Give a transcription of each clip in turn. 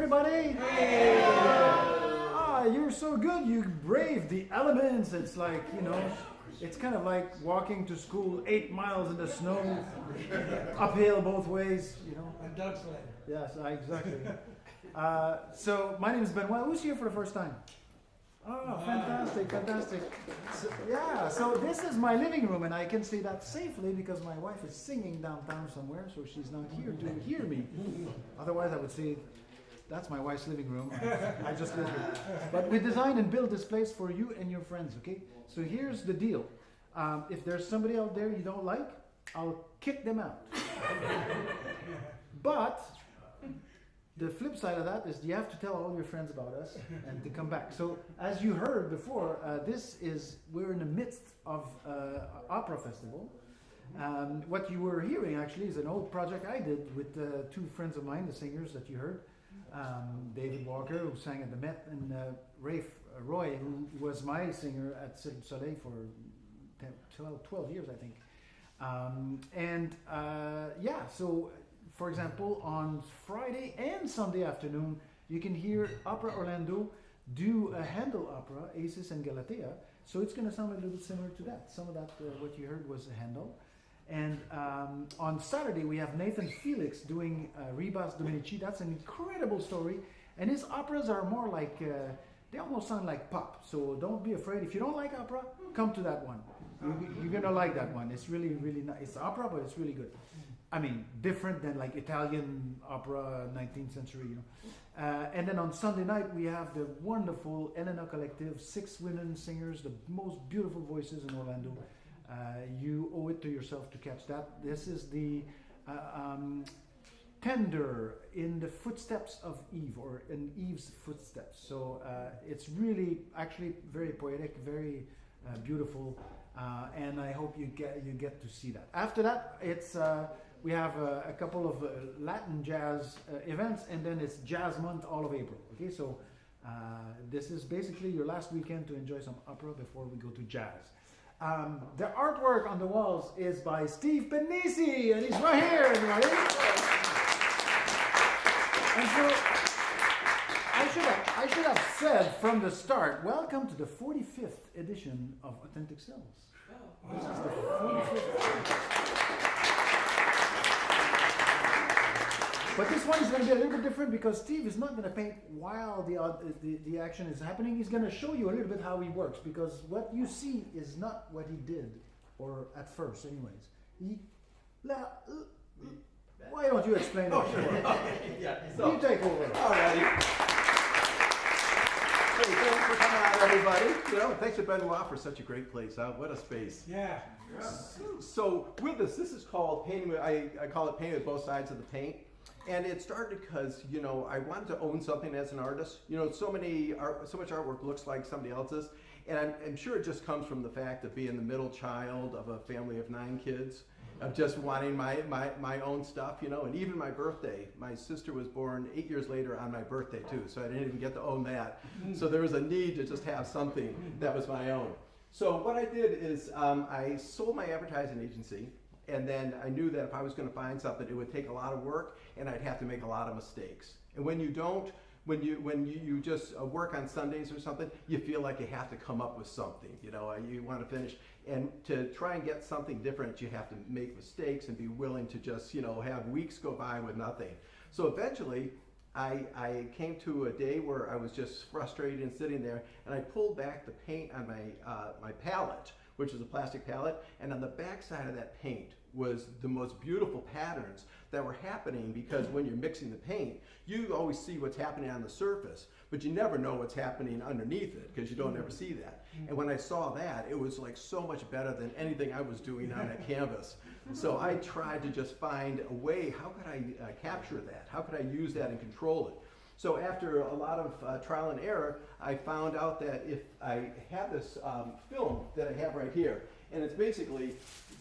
everybody. Hey. Ah, you're so good. You braved the elements. It's like, it's kind of like walking to school 8 miles in the snow, uphill both ways, And dog sled. Yes, exactly. So my name is Benoit. Who's here for the first time? Oh, fantastic. So this is my living room, and I can say that safely because my wife is singing downtown somewhere, so she's not here to hear me. Otherwise, I would say, that's my wife's living room. I just live here. But we designed and built this place for you and your friends, okay? So here's the deal. If there's somebody out there you don't like, I'll kick them out. But the flip side of that is you have to tell all your friends about us and to come back. So as you heard before, we're in the midst of opera festival. What you were hearing actually is an old project I did with two friends of mine, the singers that you heard. David Walker, who sang at the Met, and Rafe Roy, who was my singer at Cirque du Soleil for 12 years, I think. So for example, on Friday and Sunday afternoon, you can hear Opera Orlando do a Handel opera, Acis and Galatea. So it's going to sound a little bit similar to that. Some of that, what you heard, was Handel. And on Saturday, we have Nathan Felix doing Rebus Dominici. That's an incredible story. And his operas are more like, they almost sound like pop. So don't be afraid. If you don't like opera, come to that one. You're going to like that one. It's really, really nice. It's opera, but it's really good. I mean, different than like Italian opera, 19th century, And then on Sunday night, we have the wonderful Elena Collective, 6 women singers, the most beautiful voices in Orlando. You owe it to yourself to catch that. This is the Tender in the footsteps of Eve, or in Eve's footsteps. So it's really, actually very poetic, very beautiful, and I hope you get to see that. After that, it's we have a couple of Latin jazz events, and then it's Jazz Month all of April. Okay, so this is basically your last weekend to enjoy some opera before we go to jazz. The artwork on the walls is by Steve Penisi, and he's right here, everybody. And so I should have said from the start, welcome to the 45th edition of Authentic Selves. This is the 45th. But this one is going to be a little bit different because Steve is not going to paint while the action is happening. He's going to show you a little bit how he works, because what you see is not what he did, or at first anyways. Why don't you explain it? You take over. All righty. Hey, thanks for coming out, everybody. Thanks to Benoit for such a great place. What a space. Yeah. So with this is called painting. I call it painting with both sides of the paint. And it started because, I wanted to own something as an artist. So much artwork looks like somebody else's. And I'm sure it just comes from the fact of being the middle child of a family of 9 kids, of just wanting my own stuff, And even my birthday, my sister was born 8 years later on my birthday too, so I didn't even get to own that. So there was a need to just have something that was my own. So what I did is I sold my advertising agency. And then I knew that if I was going to find something, it would take a lot of work, and I'd have to make a lot of mistakes. And when you just work on Sundays or something, you feel like you have to come up with something. You want to finish, and to try and get something different, you have to make mistakes and be willing to just have weeks go by with nothing. So eventually, I came to a day where I was just frustrated and sitting there, and I pulled back the paint on my palette, which is a plastic palette, and on the back side of that paint was the most beautiful patterns that were happening, because when you're mixing the paint, you always see what's happening on the surface, but you never know what's happening underneath it, because you don't ever see that. And when I saw that, it was like so much better than anything I was doing on that canvas. So I tried to just find a way, how could I capture that? How could I use that and control it? So after a lot of trial and error, I found out that if I have this film that I have right here, and it's basically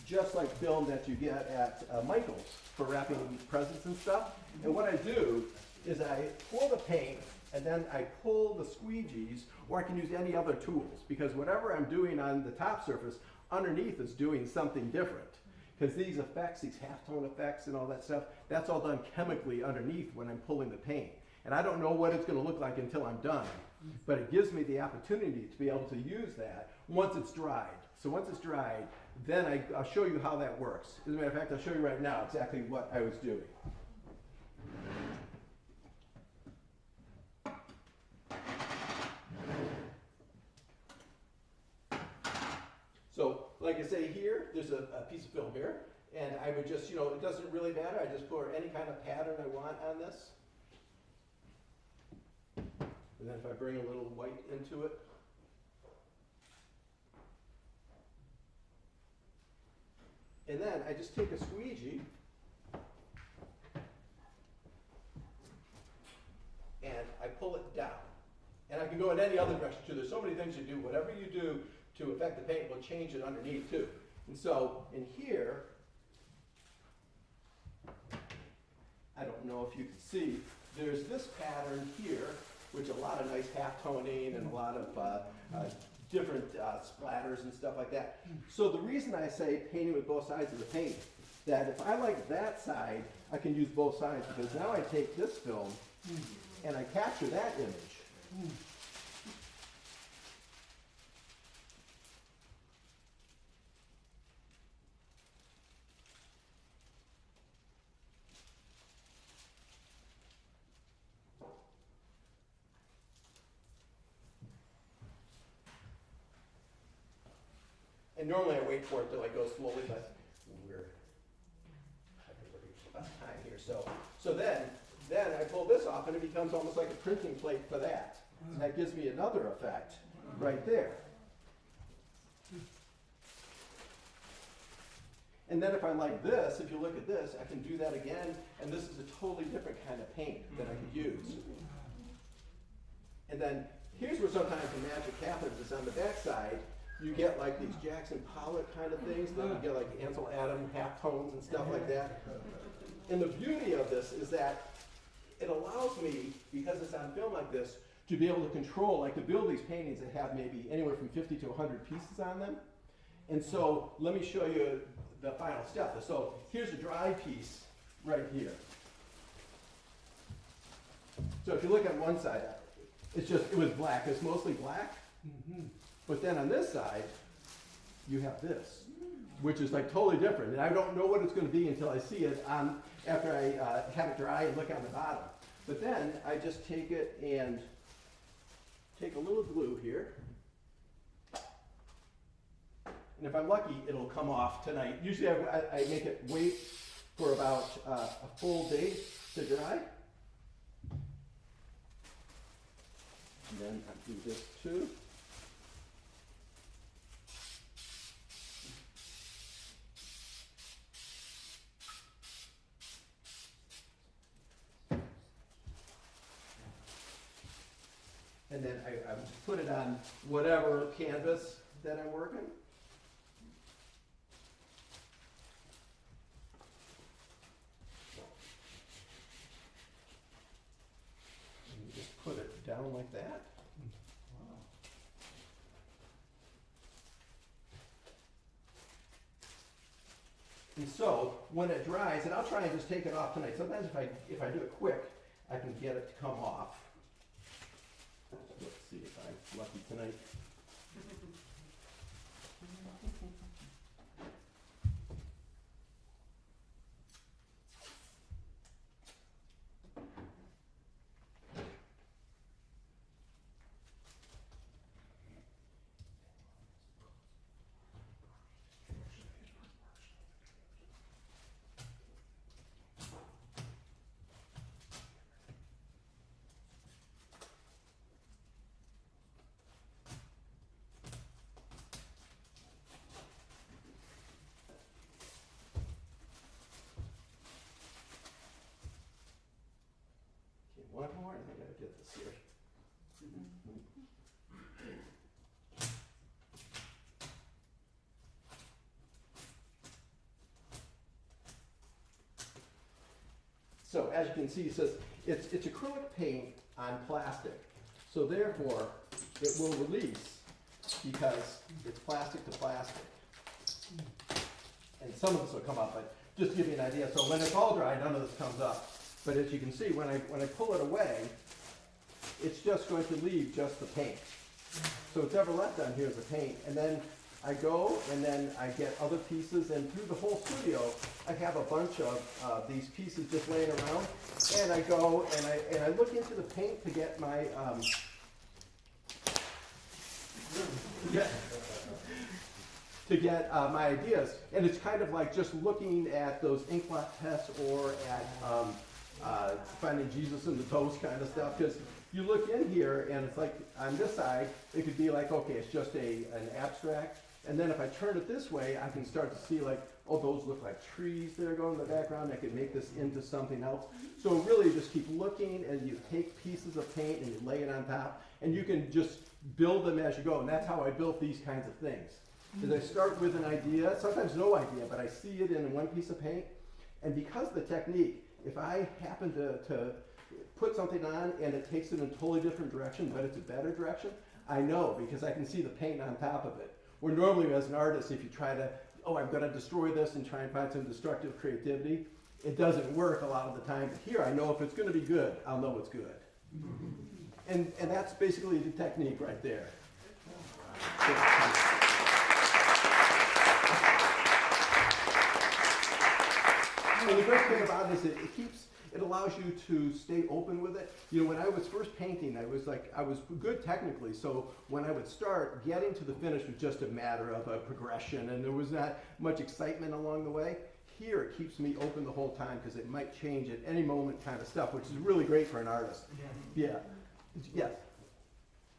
just like film that you get at Michael's for wrapping presents and stuff. And what I do is I pour the paint, and then I pull the squeegees, or I can use any other tools, because whatever I'm doing on the top surface, underneath is doing something different. Because these effects, these halftone effects and all that stuff, that's all done chemically underneath when I'm pulling the paint. And I don't know what it's going to look like until I'm done. But it gives me the opportunity to be able to use that once it's dried. So once it's dried, then I'll show you how that works. As a matter of fact, I'll show you right now exactly what I was doing. So, like I say here, there's a piece of film here, and I would just, it doesn't really matter. I just pour any kind of pattern I want on this. And then if I bring a little white into it, and then I just take a squeegee and I pull it down. And I can go in any other direction too. There's so many things you do. Whatever you do to affect the paint will change it underneath too. And so in here, I don't know if you can see, there's this pattern here, which a lot of nice half-toning and a lot of different splatters and stuff like that. So the reason I say painting with both sides of the paint, that if I like that side, I can use both sides, because now I take this film and I capture that image. And normally I wait for it to go slowly, but we're having a less time here. So then I pull this off and it becomes almost like a printing plate for that. And that gives me another effect right there. And then if I like this, if you look at this, I can do that again, and this is a totally different kind of paint that I could use. And then here's where sometimes the magic happens, is on the back side, you get like these Jackson Pollock kind of things, then you get like Ansel Adams halftones and stuff like that. And the beauty of this is that it allows me, because it's on film like this, to be able to control, like to build these paintings that have maybe anywhere from 50 to 100 pieces on them. And so let me show you the final step. So here's a dry piece right here. So if you look on one side, it was black, it's mostly black. But then on this side, you have this, which is like totally different. And I don't know what it's going to be until I see it after I have it dry and look on the bottom. But then I just take it and take a little glue here. And if I'm lucky, it'll come off tonight. Usually I make it wait for about a full day to dry. And then I do this too. And then I put it on whatever canvas that I'm working. And you just put it down like that. Wow. And so when it dries, and I'll try and just take it off tonight. Sometimes if I do it quick, I can get it to come off. Let's see if I'm lucky tonight. One more, and I gotta get this here. So as you can see, it says it's acrylic paint on plastic. So therefore, it will release because it's plastic to plastic. And some of this will come up, but just to give you an idea. So when it's all dry, none of this comes up. But as you can see, when I pull it away, it's just going to leave just the paint. So what's ever left on here is the paint. And then I go and then I get other pieces, and through the whole studio, I have a bunch of these pieces just laying around. And I go and I look into the paint to get my my ideas. And it's kind of like just looking at those ink blot tests or at finding Jesus in the toast kind of stuff. Because you look in here and it's like on this side, it could be like, okay, it's just an abstract. And then if I turn it this way, I can start to see like, oh, those look like trees that are going in the background. I could make this into something else. So really just keep looking, and you take pieces of paint and you lay it on top, and you can just build them as you go. And that's how I built these kinds of things. Because I start with an idea, sometimes no idea, but I see it in one piece of paint. And because of the technique, if I happen to put something on and it takes it in a totally different direction, but it's a better direction, I know because I can see the paint on top of it. Where normally as an artist, if you try to, oh, I'm going to destroy this and try and find some destructive creativity, it doesn't work a lot of the time. But here I know if it's going to be good, I'll know it's good. And that's basically the technique right there. And the great thing about it is it allows you to stay open with it. You know, when I was first painting, I was good technically, so when I would start, getting to the finish was just a matter of a progression, and there was not much excitement along the way. Here, it keeps me open the whole time because it might change at any moment kind of stuff, which is really great for an artist. Yeah. Yes?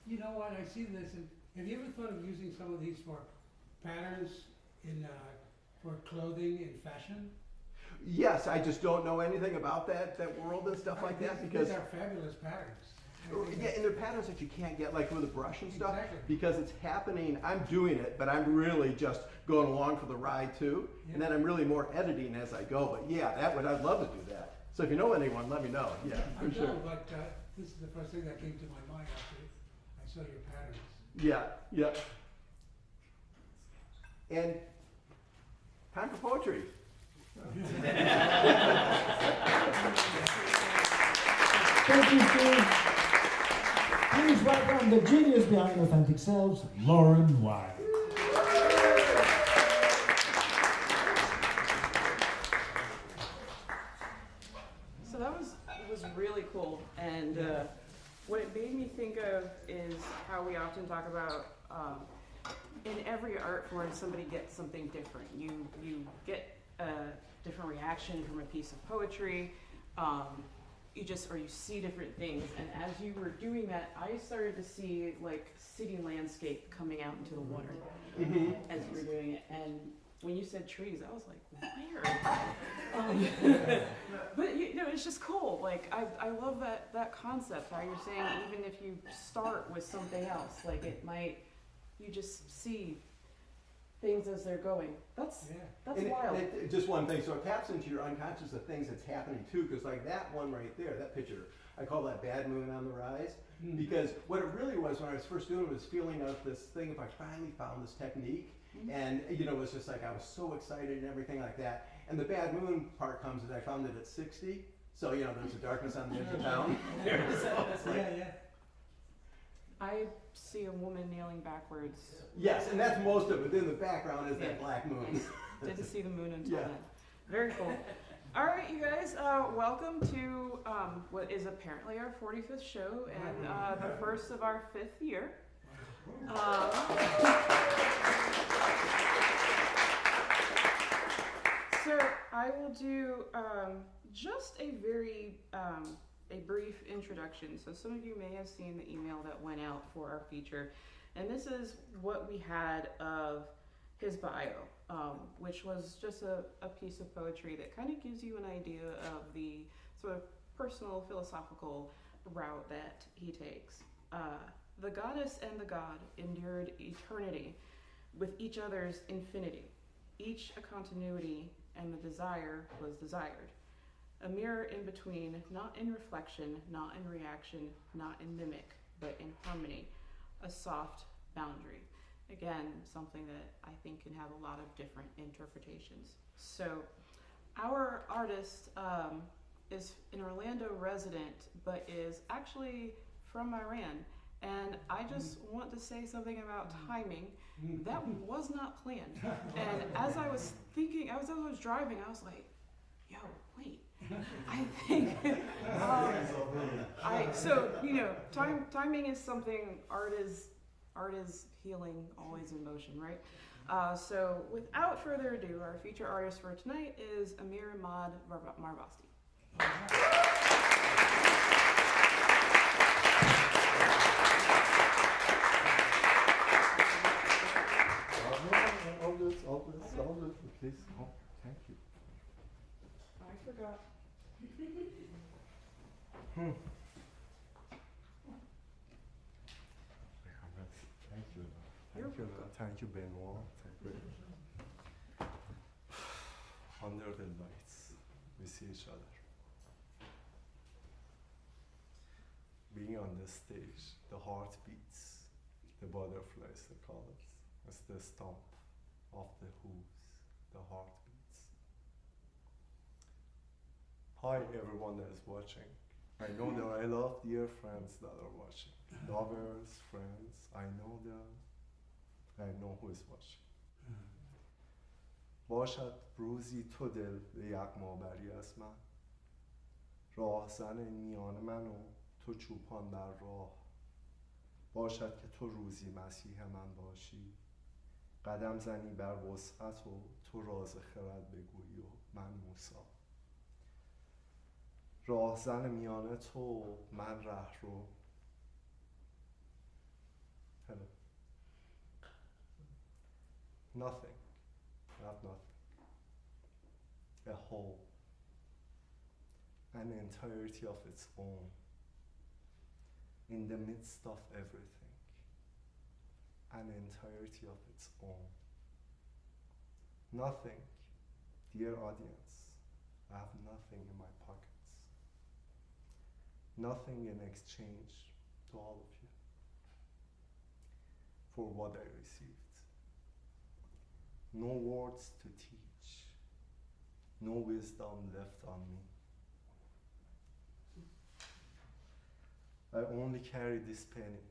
You know what, I see this, and have you ever thought of using some of these for patterns for clothing and fashion? Yes, I just don't know anything about that world and stuff like that because these are fabulous patterns. Yeah, and they're patterns that you can't get like with a brush and stuff. Exactly. Because it's happening. I'm doing it, but I'm really just going along for the ride too. Yeah. And then I'm really more editing as I go. But yeah, I'd love to do that. So if you know anyone, let me know. Yeah, I for sure. don't, but this is the first thing that came to my mind after I saw your patterns. Yeah. And time for poetry. Thank you, Steve. Please welcome the genius behind Authentic Selves, Lauren Wilde. So that was really cool, and what it made me think of is how we often talk about in every art form somebody gets something different. You get a different reaction from a piece of poetry. You see different things, and as you were doing that, I started to see like city landscape coming out into the water as you were doing it. And when you said trees, I was like, where? But it's just cool. Like I love that concept. How you're saying even if you start with something else, like you just see things as they're going. That's wild. Just one thing, so it taps into your unconscious of things that's happening too, because like that one right there, that picture, I call that bad moon on the rise, because what it really was when I was first doing it was feeling of this thing, if I finally found this technique, and it was just like I was so excited and everything like that, and the bad moon part comes as I found it at 60, so there's a darkness on the edge of town. So it's like, I see a woman kneeling backwards. yes, and that's most of it. In the background is that black moon. Didn't see the moon until then. Very cool. All right, you guys, welcome to what is apparently our 45th show and the first of our 5th year. So I will do just a very a brief introduction. So some of you may have seen the email that went out for our feature, and this is what we had of his bio, which was just a piece of poetry that kind of gives you an idea of the sort of personal philosophical route that he takes. The goddess and the god endured eternity with each other's infinity, each a continuity, and the desire was desired. A mirror in between, not in reflection, not in reaction, not in mimic, but in harmony. A soft boundary. Again, something that I think can have a lot of different interpretations. So, our artist is an Orlando resident, but is actually from Iran. And I just want to say something about timing. That was not planned. And as I was thinking, as I was driving, I was like, yo, wait. I think, so, you know, timing is something, art is healing, always in motion, right? So without further ado, our feature artist for tonight is Amir Ahmad Marvasti. All good, please. Oh, thank you. I forgot. Thank you. Thank you, Benoit. Thank you. Under the lights, we see each other. Being on the stage, the heart beats, the butterflies, the colors. It's the stomp of the hooves, the heart beats. Hi, everyone that is watching. I know there are a lot of dear friends that are watching. Lovers, friends, I know them. I know who is watching. باشد روزی تو دل به یغمابری از من، راهزن میان من و تو چوپان در راه. باشد که تو روزی مسیح من باشی، قدم زنی بر وسعت و تو راز خرد بگویی و من موسی. راهزن میان تو من رهرو. Hello. Nothing. Not nothing. A whole. An entirety of its own. In the midst of everything. An entirety of its own. Nothing. Dear audience, I have nothing in my pockets. Nothing in exchange to all of you for what I received. No words to teach, no wisdom left on me. I only carry this penny.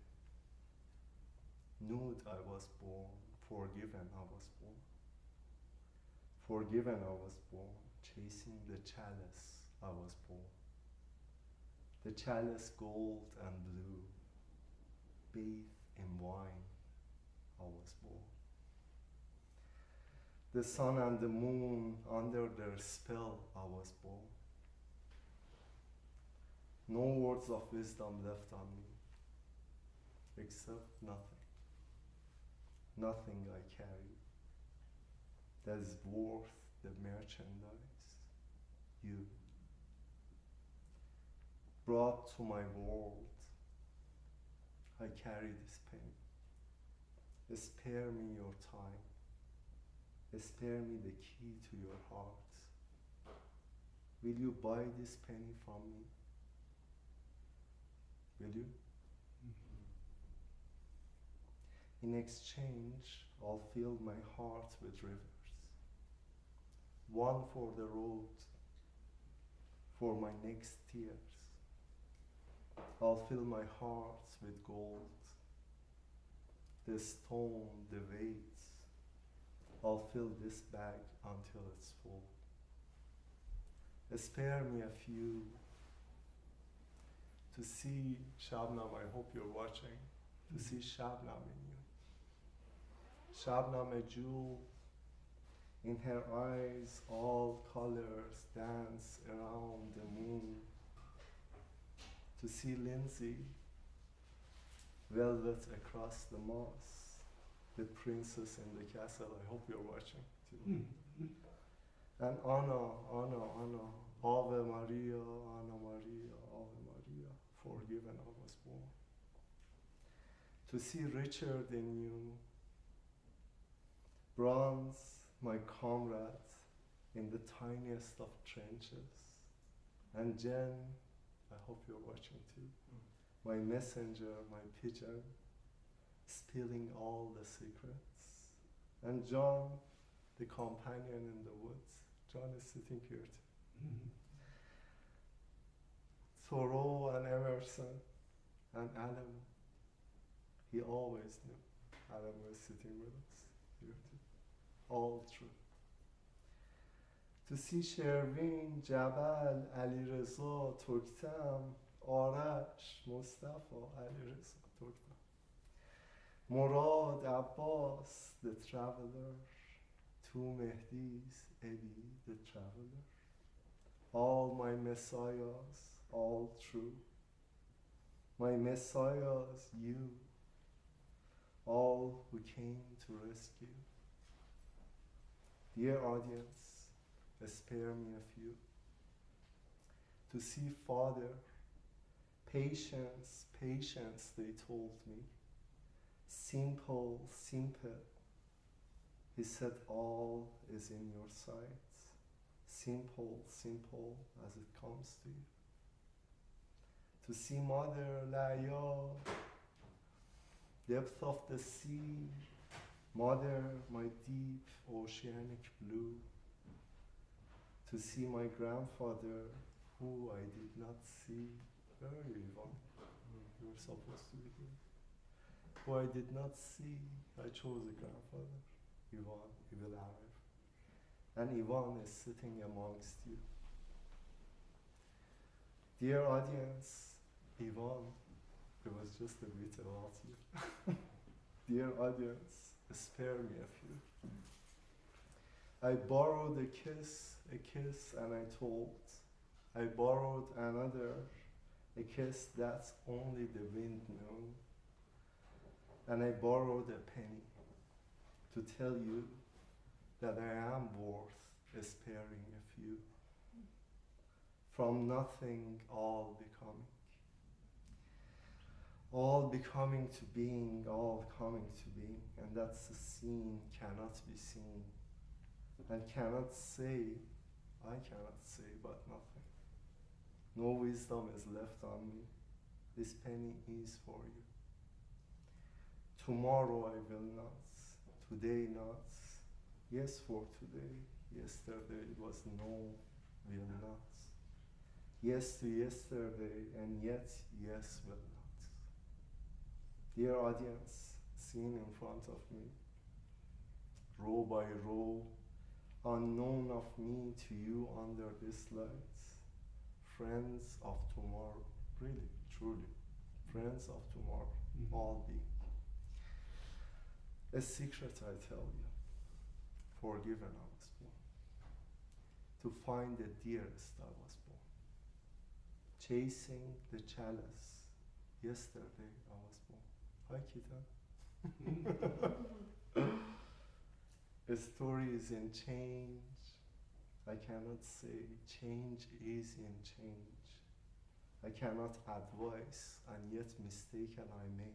Nude I was born, forgiven I was born. Forgiven I was born, chasing the chalice I was born. The chalice gold and blue, bathed in wine I was born. The sun and the moon, under their spell I was born. No words of wisdom left on me, except nothing. Nothing I carry that is worth the merchandise you brought to my world. I carry this penny. Spare me your time. Spare me the key to your heart. Will you buy this penny from me? Will you? In exchange, I'll fill my heart with rivers. One for the road, for my next tears. I'll fill my heart with gold, the stone, the weight. I'll fill this bag until it's full. Spare me a few to see Shabnam. I hope you're watching. To see Shabnam in you. Shabnam, a jewel, in her eyes all colors dance around the moon. To see Lindsay, velvet across the moss, the princess in the castle. I hope you're watching too. And Anna, Ave Maria, Anna Maria, Ave Maria, forgiven I was born. To see Richard in you, bronze, my comrade in the tiniest of trenches. And Jen, I hope you're watching too. My messenger, my pigeon, spilling all the secrets. And John, the companion in the woods. John is sitting here too. Thoreau and Emerson and Adam. He always knew Adam was sitting with us here too. All true. To see شروین، جبل، علیرضا، ترکتم، آرش، مصطفی، علیرضا، ترکتم، مراد، Abbas, the traveler, two Mehdis, Eddie, the traveler, all my messiahs, all true, my messiahs, you, all who came to rescue. Dear audience, spare me a few. To see Father, patience, patience, they told me. Simple, simple. He said, all is in your sight. Simple, simple as it comes to you. To see Mother, Laya, depth of the sea, Mother, my deep oceanic blue. To see my grandfather, who I did not see. Where are you, Yvonne? You were supposed to be here. Who I did not see. I chose a grandfather, Yvonne, he will arrive. And Yvonne is sitting amongst you. Dear audience, Yvonne, it was just a bit about you. Dear audience, spare me a few. I borrowed a kiss, and I told. I borrowed another, a kiss that only the wind knew. And I borrowed a penny to tell you that I am worth sparing a few. From nothing, all becoming. All becoming to being, all coming to being. And that's a scene cannot be seen. And cannot say, I cannot say but nothing. No wisdom is left on me. This penny is for you. Tomorrow I will not, today not. Yes for today, yesterday was no, will not. Yes to yesterday, and yet yes will not. Dear audience, seen in front of me, row by row, unknown of me to you under this light, friends of tomorrow, really, truly, friends of tomorrow, all be. A secret I tell you, forgiven I was born, to find the dearest I was born, chasing the chalice, yesterday I was born. Hi Kita. A story is in change. I cannot say change is in change. I cannot advise, and yet mistaken I may.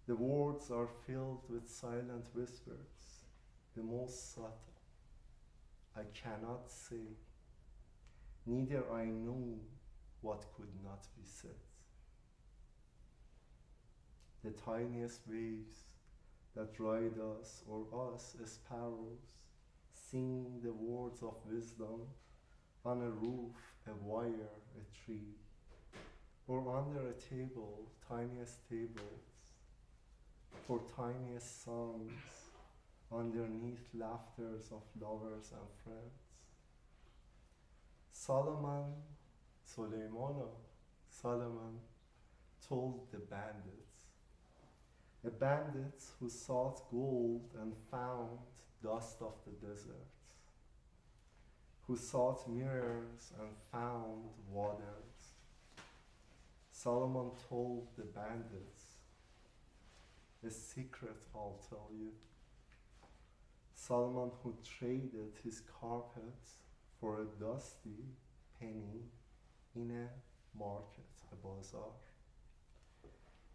The words are filled with silent whispers, the most subtle. I cannot say, neither I know what could not be said. The tiniest waves that ride us or us as sparrows, sing the words of wisdom on a roof, a wire, a tree, or under a table, tiniest tables, for tiniest songs, underneath laughters of lovers and friends. Solomon told the bandits, a bandit who sought gold and found dust of the desert, who sought mirrors and found waters. Solomon told the bandits, a secret I'll tell you. Solomon who traded his carpet for a dusty penny in a market, a bazaar.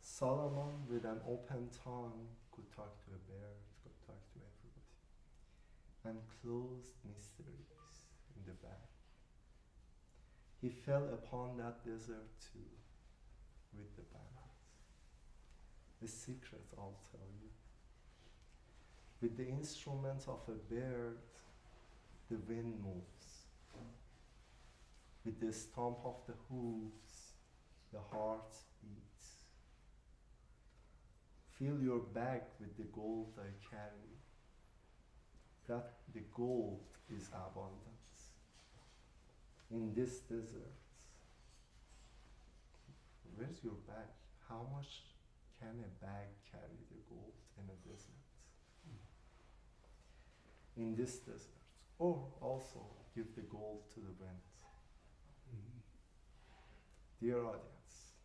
Solomon with an open tongue could talk to a bird, could talk to everybody, and closed mysteries in the bag. He fell upon that desert too, with the bandits. A secret I'll tell you. With the instrument of a bird, the wind moves. With the stomp of the hooves, the heart beats. Fill your bag with the gold I carry. That the gold is abundance. In this desert, where's your bag? How much can a bag carry the gold in a desert? In this desert. Or also give the gold to the wind. Dear audience,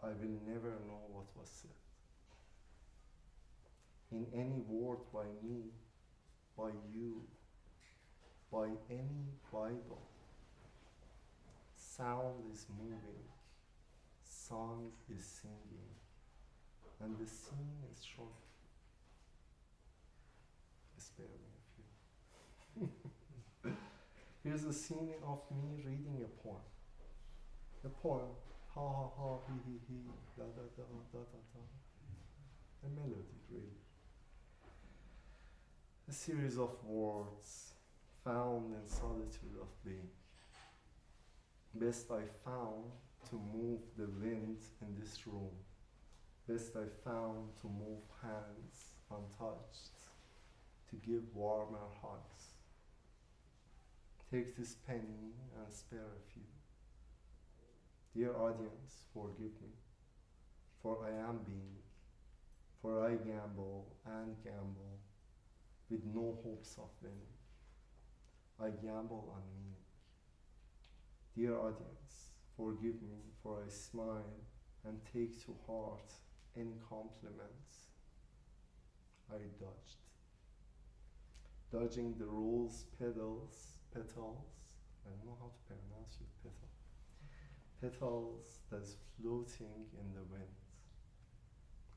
I will never know what was said. In any word by me, by you, by any Bible, sound is moving, song is singing, and the scene is short. Spare me a few. Here's a scene of me reading a poem. A poem, ha ha ha, he, da da da da da da. A melody, really. A series of words found in solitude of being. Best I found to move the wind in this room. Best I found to move hands untouched, to give warmer hugs. Take this penny and spare a few. Dear audience, forgive me, for I am being, for I gamble and gamble with no hopes of winning. I gamble on meaning. Dear audience, forgive me, for I smile and take to heart any compliments I dodged. Dodging the rose petals, I don't know how to pronounce your petal. Petals that's floating in the wind,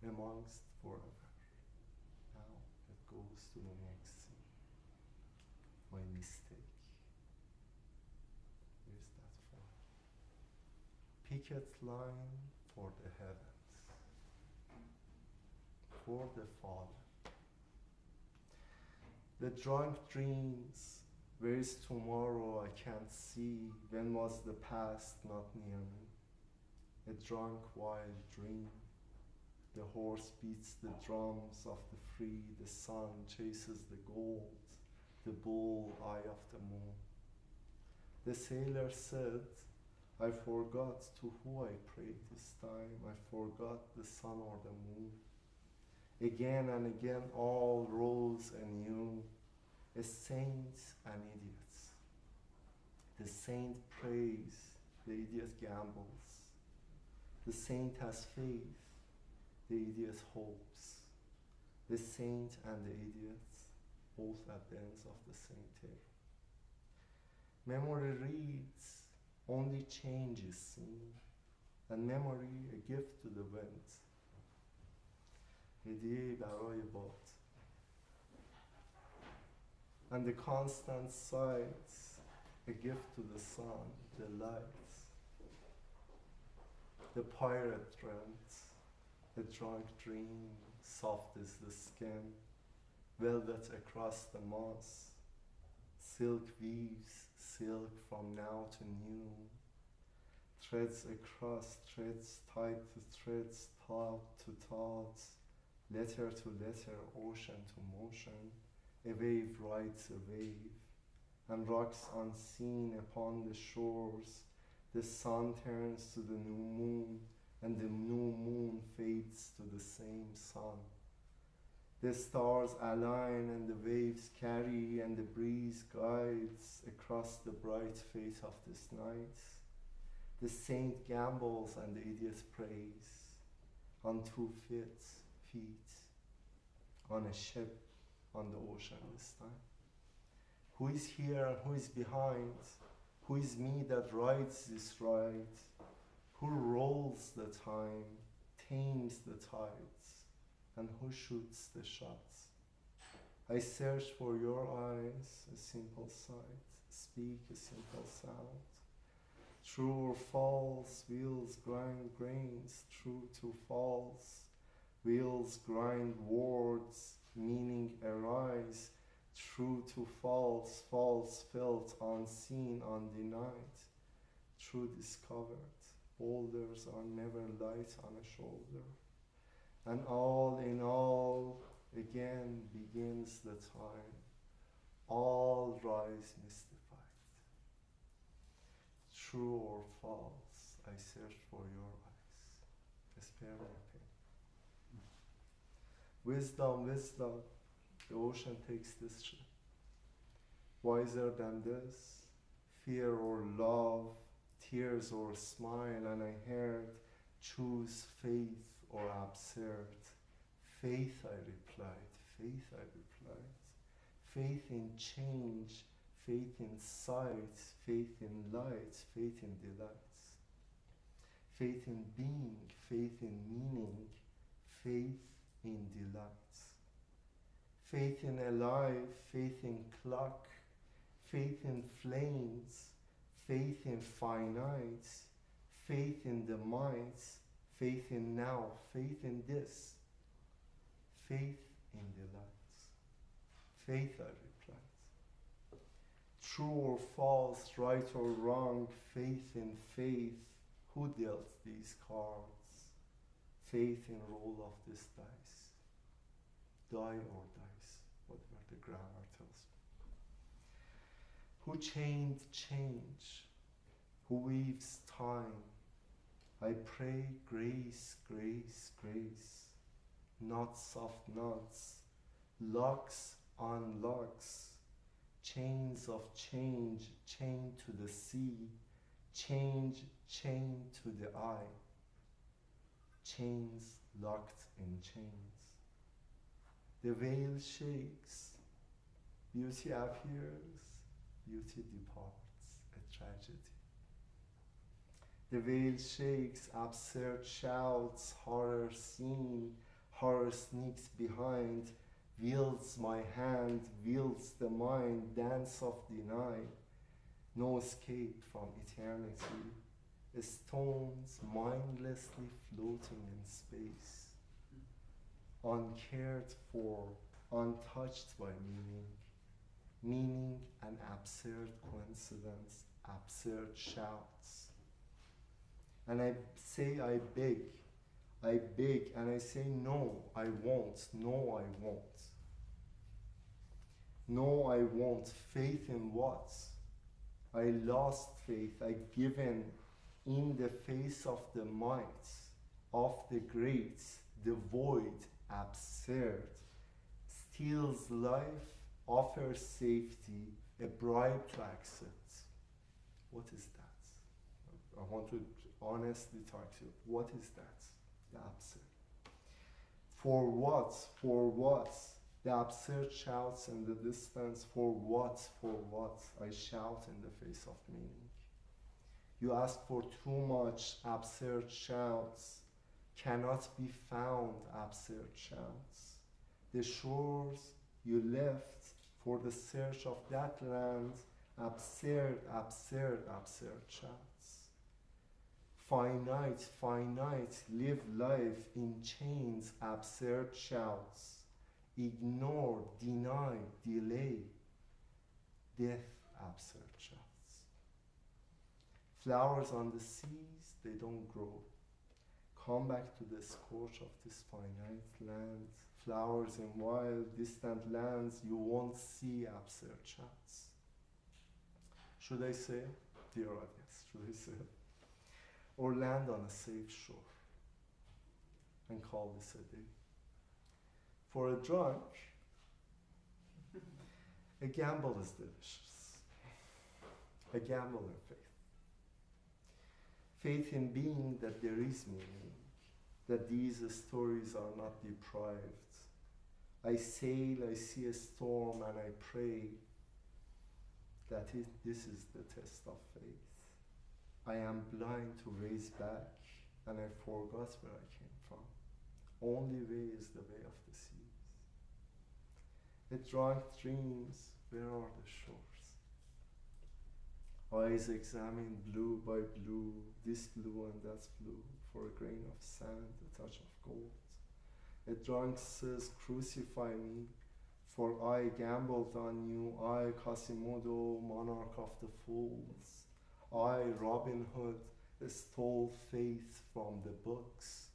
amongst forever. Now it goes to the next scene. My mistake. Where's that for? Picket line for the heavens, for the fallen. The drunk dreams. Where is tomorrow I can't see? When was the past not near me? A drunk wild dream. The horse beats the drums of the free. The sun chases the gold. The bull eye of the moon. The sailor said, I forgot to who I prayed this time. I forgot the sun or the moon. Again and again all rose anew. Saints and idiots. The saint prays, the idiot gambles. The saint has faith, the idiot hopes. The saint and the idiot, both at the ends of the same table. Memory reads, only change is seen, and memory a gift to the wind. هدیه‌ای برای باد. And the constant sights, a gift to the sun, the lights. The pirate dreamt, a drunk dream, soft is the skin, velvet across the moss. Silk weaves silk from now to new. Threads across threads, tied to threads, thought to thoughts, letter to letter, ocean to motion. A wave rides a wave, and rocks unseen upon the shores. The sun turns to the new moon, and the new moon fades to the same sun. The stars align, and the waves carry, and the breeze guides across the bright face of this night. The saint gambles, and the idiot prays, on 2 feet, on a ship, on the ocean this time. Who is here and who is behind? Who is me that rides this ride? Who rolls the time, tames the tides, and who shoots the shots? I search for your eyes, a simple sight, speak a simple sound. True or false, wheels grind grains, true to false, wheels grind words, meaning arise, true to false, false felt, unseen, undenied. true discovered. Boulders are never light on a shoulder. And all in all, again begins the time. All rise mystified. True or false, I search for your eyes. Spare me pain. Wisdom, wisdom, the ocean takes this ship. Wiser than this, fear or love, tears or smile, and I heard, choose faith or absurd. Faith, I replied, faith, I replied. Faith in change, faith in sight, faith in light, faith in delights. Faith in being, faith in meaning, faith in delights. Faith in alive, faith in clock, faith in flames, faith in finite, faith in the might, faith in now, faith in this, faith in delights. Faith, I replied. True or false, right or wrong, faith in faith, who dealt these cards? Faith in roll of this dice. Die or dice, whatever the grammar tells me. Who chained change? Who weaves time? I pray grace, grace, grace. Not soft knots, locks on locks, chains of change, chained to the sea, change, chained to the eye, chains locked in chains. The veil shakes, beauty appears, beauty departs, a tragedy. The veil shakes, absurd shouts, horror seen, horror sneaks behind, wields my hand, wields the mind, dance of deny, no escape from eternity, stones mindlessly floating in space, uncared for, untouched by meaning, meaning an absurd coincidence, absurd shouts. And I say I beg, and I say no, I won't, no, I won't. No, I won't. Faith in what? I lost faith, I given in the face of the might, of the great, the void, absurd, steals life, offers safety, a bribe to accept. What is that? I want to honestly talk to you. What is that? The absurd. For what? For what? The absurd shouts in the distance. For what? For what? I shout in the face of meaning. You ask for too much. Absurd shouts cannot be found. Absurd shouts. The shores you left for the search of that land. Absurd, absurd, absurd shouts. Finite, finite, live life in chains, absurd shouts. Ignore, deny, delay, death, absurd shouts. Flowers on the seas, they don't grow. Come back to the scorch of this finite land. Flowers in wild, distant lands, you won't see absurd shouts. Should I say, dear audience, should I say, or land on a safe shore and call this a day? For a drunk, a gamble is delicious. A gamble in faith. Faith in being that there is meaning, that these stories are not deprived. I sail, I see a storm, and I pray that this is the test of faith. I am blind to raise back, and I forgot where I came from. Only way is the way of the seas. A drunk dreams, where are the shores? Eyes examine blue by blue, this blue and that blue, for a grain of sand, a touch of gold. A drunk says, crucify me, for I gambled on you, I, Quasimodo, monarch of the fools. I, Robin Hood, stole faith from the books.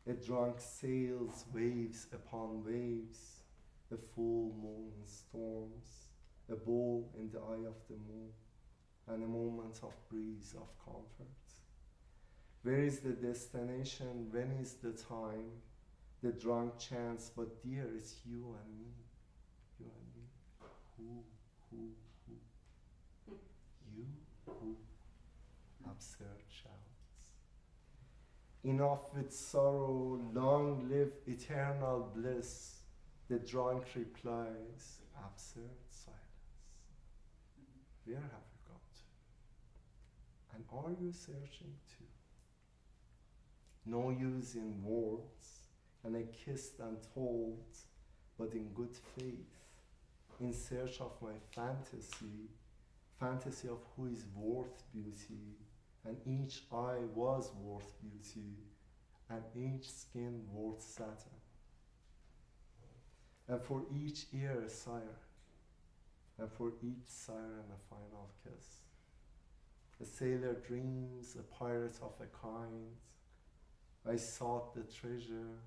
A drunk sails waves upon waves, a full moon storms, a bowl in the eye of the moon, and a moment of breeze of comfort. Where is the destination? When is the time? The drunk chants, but dear, it's you and me. You and me. Who? You? Who? Absurd shouts. Enough with sorrow, long live eternal bliss. The drunk replies, absurd silence. Where have you got to? And are you searching too? No use in words, and I kissed and told, but in good faith, in search of my fantasy of who is worth beauty, and each eye was worth beauty, and each skin worth satin, and for each ear a siren, and for each siren a final kiss. A sailor dreams, a pirate of a kind. I sought the treasure,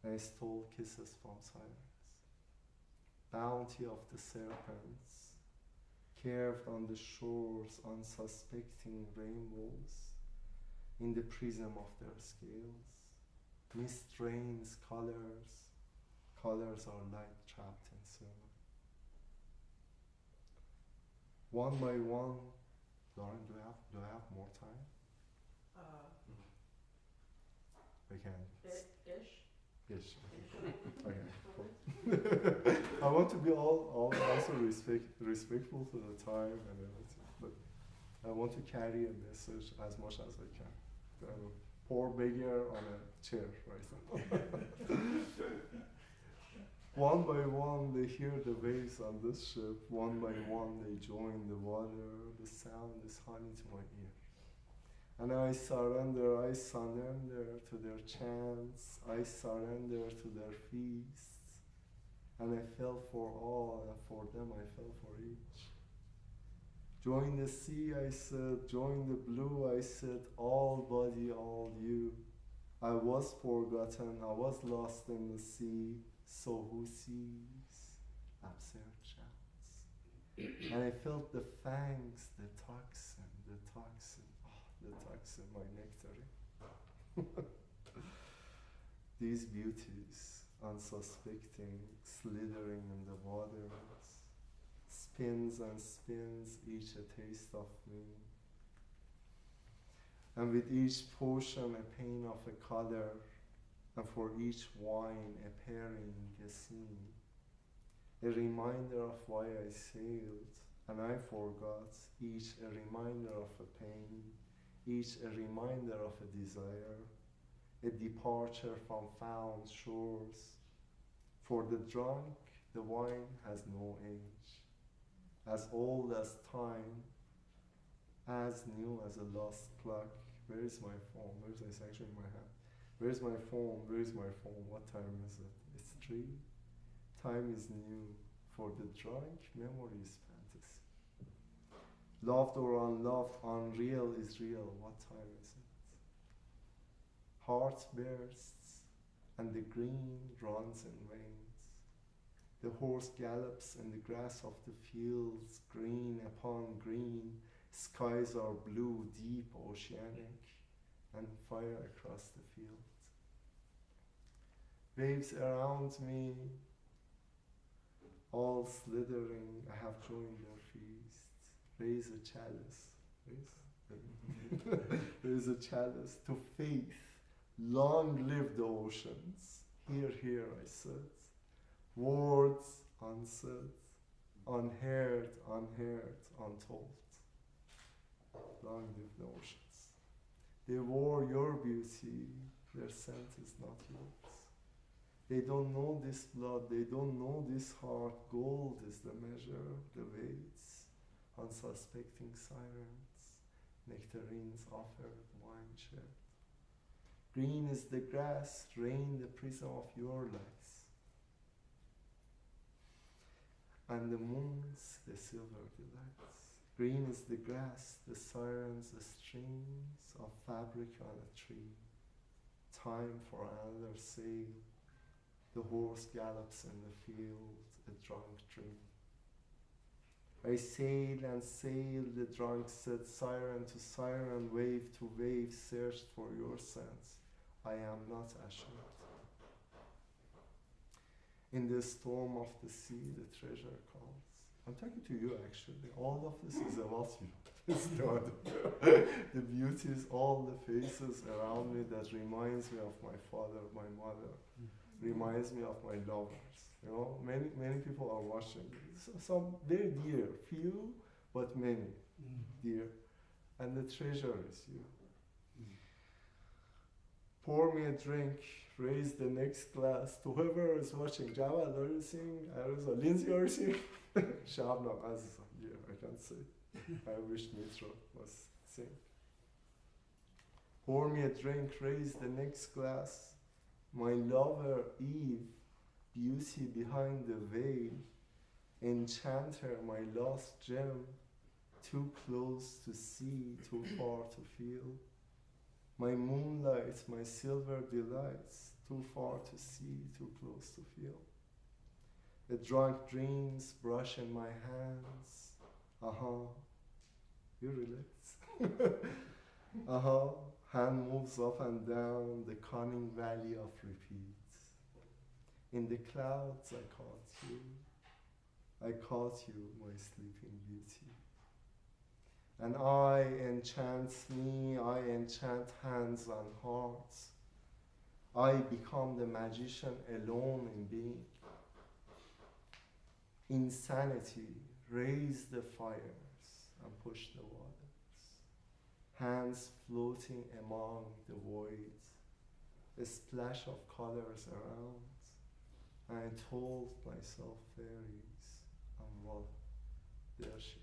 I stole kisses from sirens. Bounty of the serpents, carved on the shores unsuspecting rainbows, in the prism of their scales. Mist rains colors, colors are light trapped in silver. One by one, Lauren, do I have more time? We can. Ish. Yes. Okay. Cool. I want to be all also respectful to the time and everything, but I want to carry a message as much as I can. I'm a poor beggar on a chair right now. One by one, they hear the waves on this ship. One by one, they join the water. The sound is honey to my ear. And I surrender to their chants, I surrender to their feasts, and I fell for all, and for them I fell for each. Join the sea, I said, join the blue, I said, all body, all you. I was forgotten, I was lost in the sea, so who sees? Absurd shouts. And I felt the fangs, the toxin, my nectarine. These beauties, unsuspecting, slithering in the waters, spins and spins, each a taste of me. And with each potion a pain of a color, and for each wine a pairing, a scene. A reminder of why I sailed, and I forgot, each a reminder of a pain, each a reminder of a desire, a departure from found shores. For the drunk, the wine has no age, as old as time, as new as a lost clock. Where is my phone? It's actually in my hand. Where's my phone? Where's my phone? What time is it? It's 3. Time is new. For the drunk, memory is fantasy. Loved or unloved, unreal is real. What time is it? Heart bursts, and the green runs in veins. The horse gallops in the grass of the fields, green upon green. Skies are blue, deep, oceanic, and fire across the fields. Waves around me, all slithering, I have joined their feast. Raise a chalice. Raise a chalice to faith. Long live the oceans. Here, I said. Words unsaid, unheard, untold. Long live the oceans. They wore your beauty, their scent is not yours. They don't know this blood, they don't know this heart. Gold is the measure, the weights, unsuspecting sirens, nectarines offered, wine shared. Green is the grass, rain the prism of your lights. And the moons, the silver delights. Green is the grass, the sirens, the strings of fabric on a tree. Time for another sail. The horse gallops in the field, a drunk dream. I sail and sail, the drunk said, siren to siren, wave to wave, searched for your sense. I am not ashamed. In the storm of the sea, the treasure calls. I'm talking to you actually. All of this is about you. It's not the beauties, all the faces around me that reminds me of my father, my mother, reminds me of my lovers. You know, many people are watching. Some very dear, few, but many dear. And the treasure is you. Pour me a drink, raise the next glass. To whoever is watching, Jawad, are you singing? Arisa, Lindsay, are you singing? Shabnam, Aziza, yeah, I can't say. I wish Mitra was sing. Pour me a drink, raise the next glass. My lover, Eve, beauty behind the veil. Enchant her, my lost gem. Too close to see, too far to feel. My moonlight, my silver delights, too far to see, too close to feel. The drunk dreams brush in my hands. You relate. Hand moves up and down the cunning valley of repeats. In the clouds I caught you. I caught you, my sleeping beauty. And I enchants me, I enchant hands and hearts. I become the magician alone in being. Insanity, raise the fires and push the waters. Hands floating among the voids, a splash of colors around. And I told myself fairies, and well, there she is.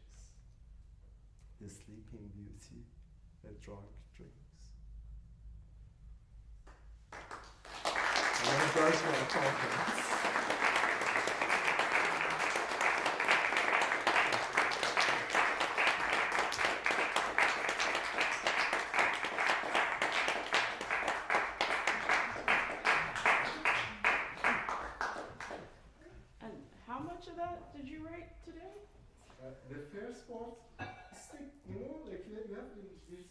The sleeping beauty, the drunk dreams. And that does my confidence. And how much of that did you write today? The first part, it's like, you know, like you have this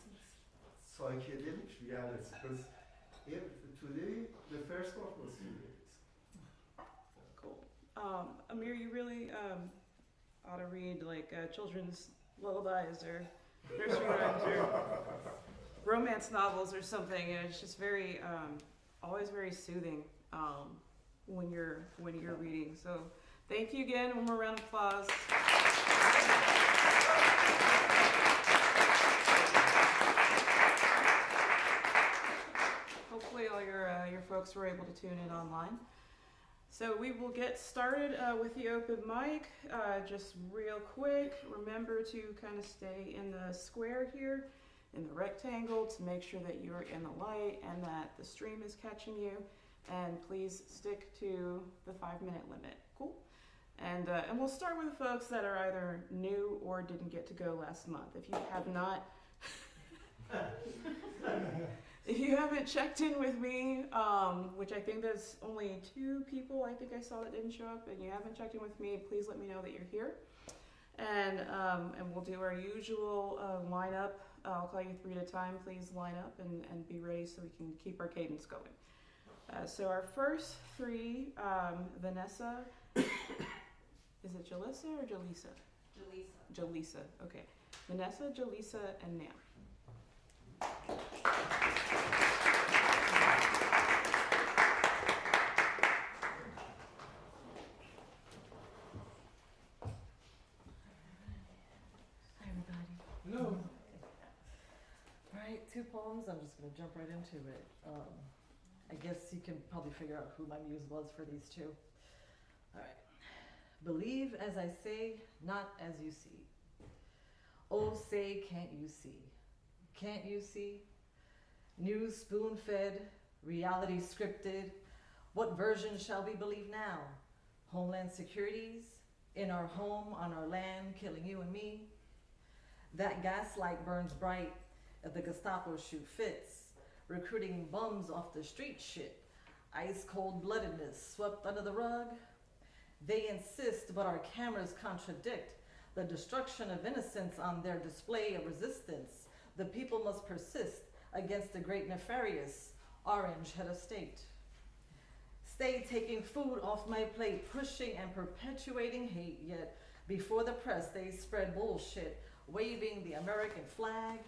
psychedelic reality, because today, the first part was 2 days. Cool. Amir, you really ought to read like children's lullabies or nursery rhymes or romance novels or something. And it's just very, always very soothing when you're reading. So thank you again. One more round of applause. Hopefully all your folks were able to tune in online. So we will get started with the open mic. Just real quick, remember to kind of stay in the square here, in the rectangle, to make sure that you're in the light and that the stream is catching you. And please stick to the 5-minute limit. Cool? And we'll start with the folks that are either new or didn't get to go last month. If you have not, if you haven't checked in with me, which I think there's only 2 people I think I saw that didn't show up, and you haven't checked in with me, please let me know that you're here. And we'll do our usual lineup. I'll call you 3 at a time. Please line up and be ready so we can keep our cadence going. So our first 3, Vanessa, is it Jalissa or Jalisa? Jaleesa. Jalisa, okay. Vanessa, Jalisa, and Nam. Hi, everybody. Hello. All right, 2 poems. I'm just going to jump right into it. I guess you can probably figure out who my muse was for these 2. All right. Believe as I say, not as you see. Oh, say, can't you see? Can't you see? News spoon-fed, reality scripted. What version shall we believe now? Homeland Security's in our home, on our land, killing you and me? That gaslight burns bright if the Gestapo shoe fits. Recruiting bums off the street shit. Ice cold bloodedness swept under the rug. They insist, but our cameras contradict the destruction of innocence on their display of resistance. The people must persist against the great nefarious orange head of state. Stay taking food off my plate, pushing and perpetuating hate, yet before the press they spread bullshit, waving the American flag,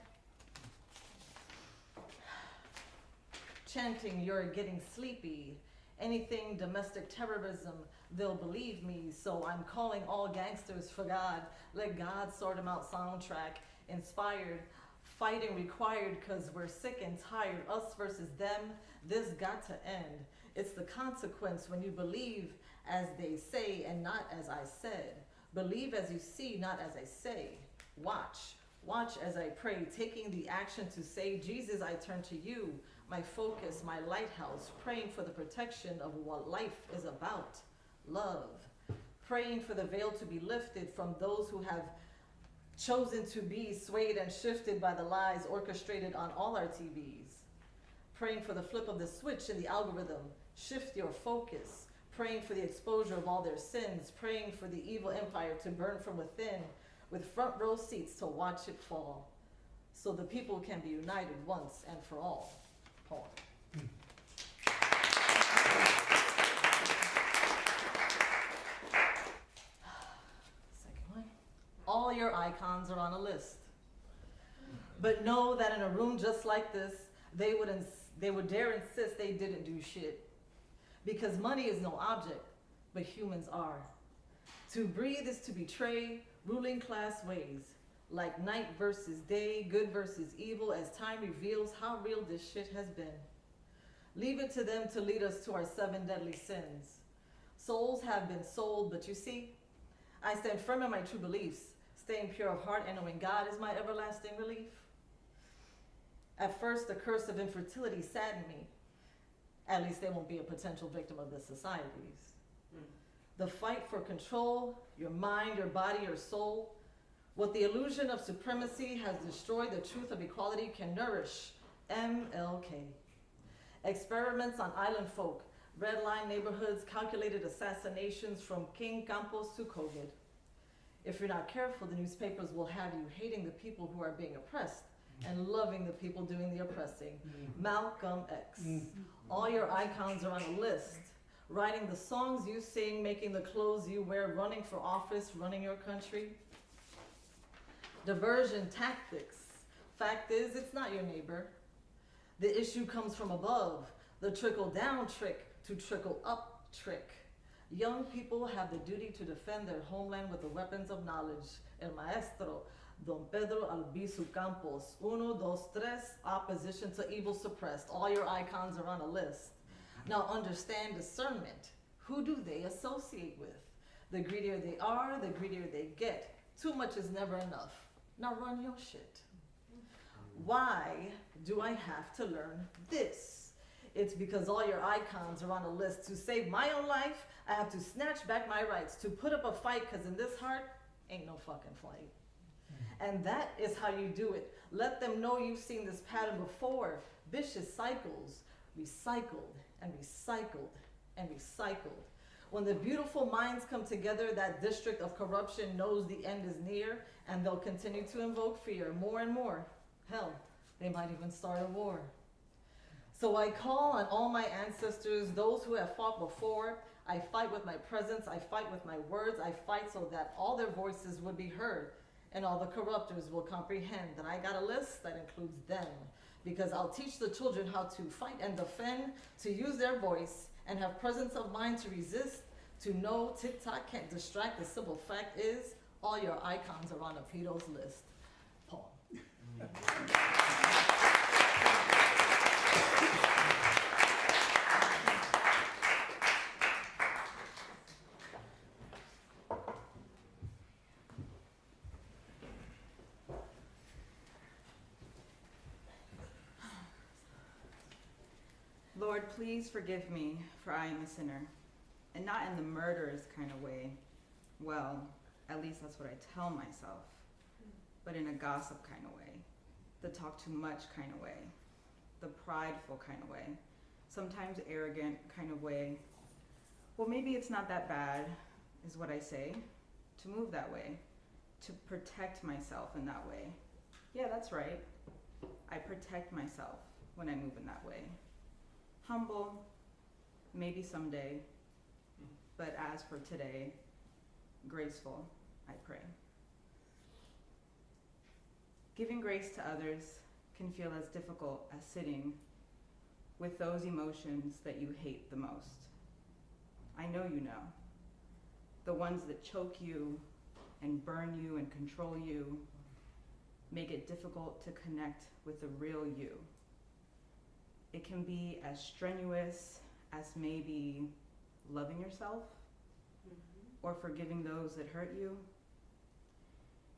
chanting you're getting sleepy, anything domestic terrorism, they'll believe me, so I'm calling all gangsters for God, let God sort them out soundtrack, inspired, fighting required cause we're sick and tired, us versus them, this got to end. It's the consequence when you believe as they say and not as I said. Believe as you see, not as I say. Watch as I pray, taking the action to say, Jesus, I turn to you, my focus, my lighthouse, praying for the protection of what life is about, love. Praying for the veil to be lifted from those who have chosen to be swayed and shifted by the lies orchestrated on all our TVs. Praying for the flip of the switch in the algorithm, shift your focus. Praying for the exposure of all their sins, praying for the evil empire to burn from within, with front row seats to watch it fall, so the people can be united once and for all. Poem. Second one. All your icons are on a list. But know that in a room just like this, they would dare insist they didn't do shit. Because money is no object, but humans are. To breathe is to betray ruling class ways, like night versus day, good versus evil, as time reveals how real this shit has been. Leave it to them to lead us to our 7 deadly sins. Souls have been sold, but you see, I stand firm in my true beliefs, staying pure of heart and knowing God is my everlasting relief. At first, the curse of infertility saddened me. At least they won't be a potential victim of the societies. The fight for control, your mind, your body, your soul, what the illusion of supremacy has destroyed, the truth of equality can nourish. MLK. Experiments on island folk, red line neighborhoods, calculated assassinations from King Campos to COVID. If you're not careful, the newspapers will have you hating the people who are being oppressed and loving the people doing the oppressing. Malcolm X. All your icons are on a list. Writing the songs you sing, making the clothes you wear, running for office, running your country. Diversion tactics. Fact is, it's not your neighbor. The issue comes from above. The trickle down trick to trickle up trick. Young people have the duty to defend their homeland with the weapons of knowledge. El maestro, Don Pedro Albizu Campos. 1, 2, 3, opposition to evil suppressed. All your icons are on a list. Now understand discernment. Who do they associate with? The greedier they are, the greedier they get. Too much is never enough. Now run your shit. Why do I have to learn this? It's because all your icons are on a list. To save my own life, I have to snatch back my rights, to put up a fight, because in this heart, ain't no fucking fight. And that is how you do it. Let them know you've seen this pattern before. Vicious cycles, recycled and recycled and recycled. When the beautiful minds come together, that district of corruption knows the end is near, and they'll continue to invoke fear more and more. Hell, they might even start a war. So I call on all my ancestors, those who have fought before. I fight with my presence, I fight with my words, I fight so that all their voices would be heard, and all the corruptors will comprehend that I got a list that includes them. Because I'll teach the children how to fight and defend, to use their voice, and have presence of mind to resist, to know TikTok can't distract. The simple fact is, all your icons are on a pedo's list. Poem. Lord, please forgive me, for I am a sinner, and not in the murderous kind of way. Well, at least that's what I tell myself. but in a gossip kind of way, the talk too much kind of way, the prideful kind of way, sometimes arrogant kind of way. Well, maybe it's not that bad, is what I say, to move that way, to protect myself in that way. Yeah, that's right. I protect myself when I move in that way. Humble, maybe someday, but as for today, graceful, I pray. Giving grace to others can feel as difficult as sitting with those emotions that you hate the most. I know you know. The ones that choke you and burn you and control you, make it difficult to connect with the real you. It can be as strenuous as maybe loving yourself or forgiving those that hurt you.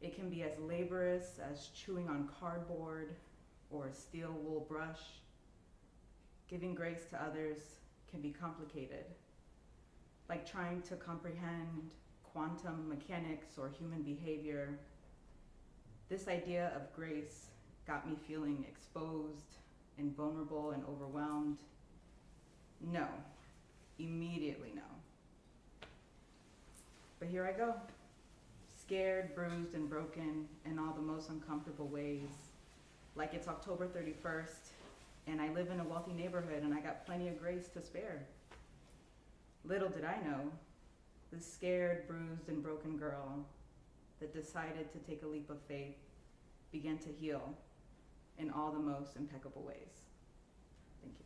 It can be as laborious as chewing on cardboard or a steel wool brush. Giving grace to others can be complicated, like trying to comprehend quantum mechanics or human behavior. This idea of grace got me feeling exposed and vulnerable and overwhelmed. No, immediately no. But here I go, scared, bruised, and broken in all the most uncomfortable ways. Like it's October 31st, and I live in a wealthy neighborhood, and I got plenty of grace to spare. Little did I know, this scared, bruised, and broken girl that decided to take a leap of faith began to heal in all the most impeccable ways. Thank you.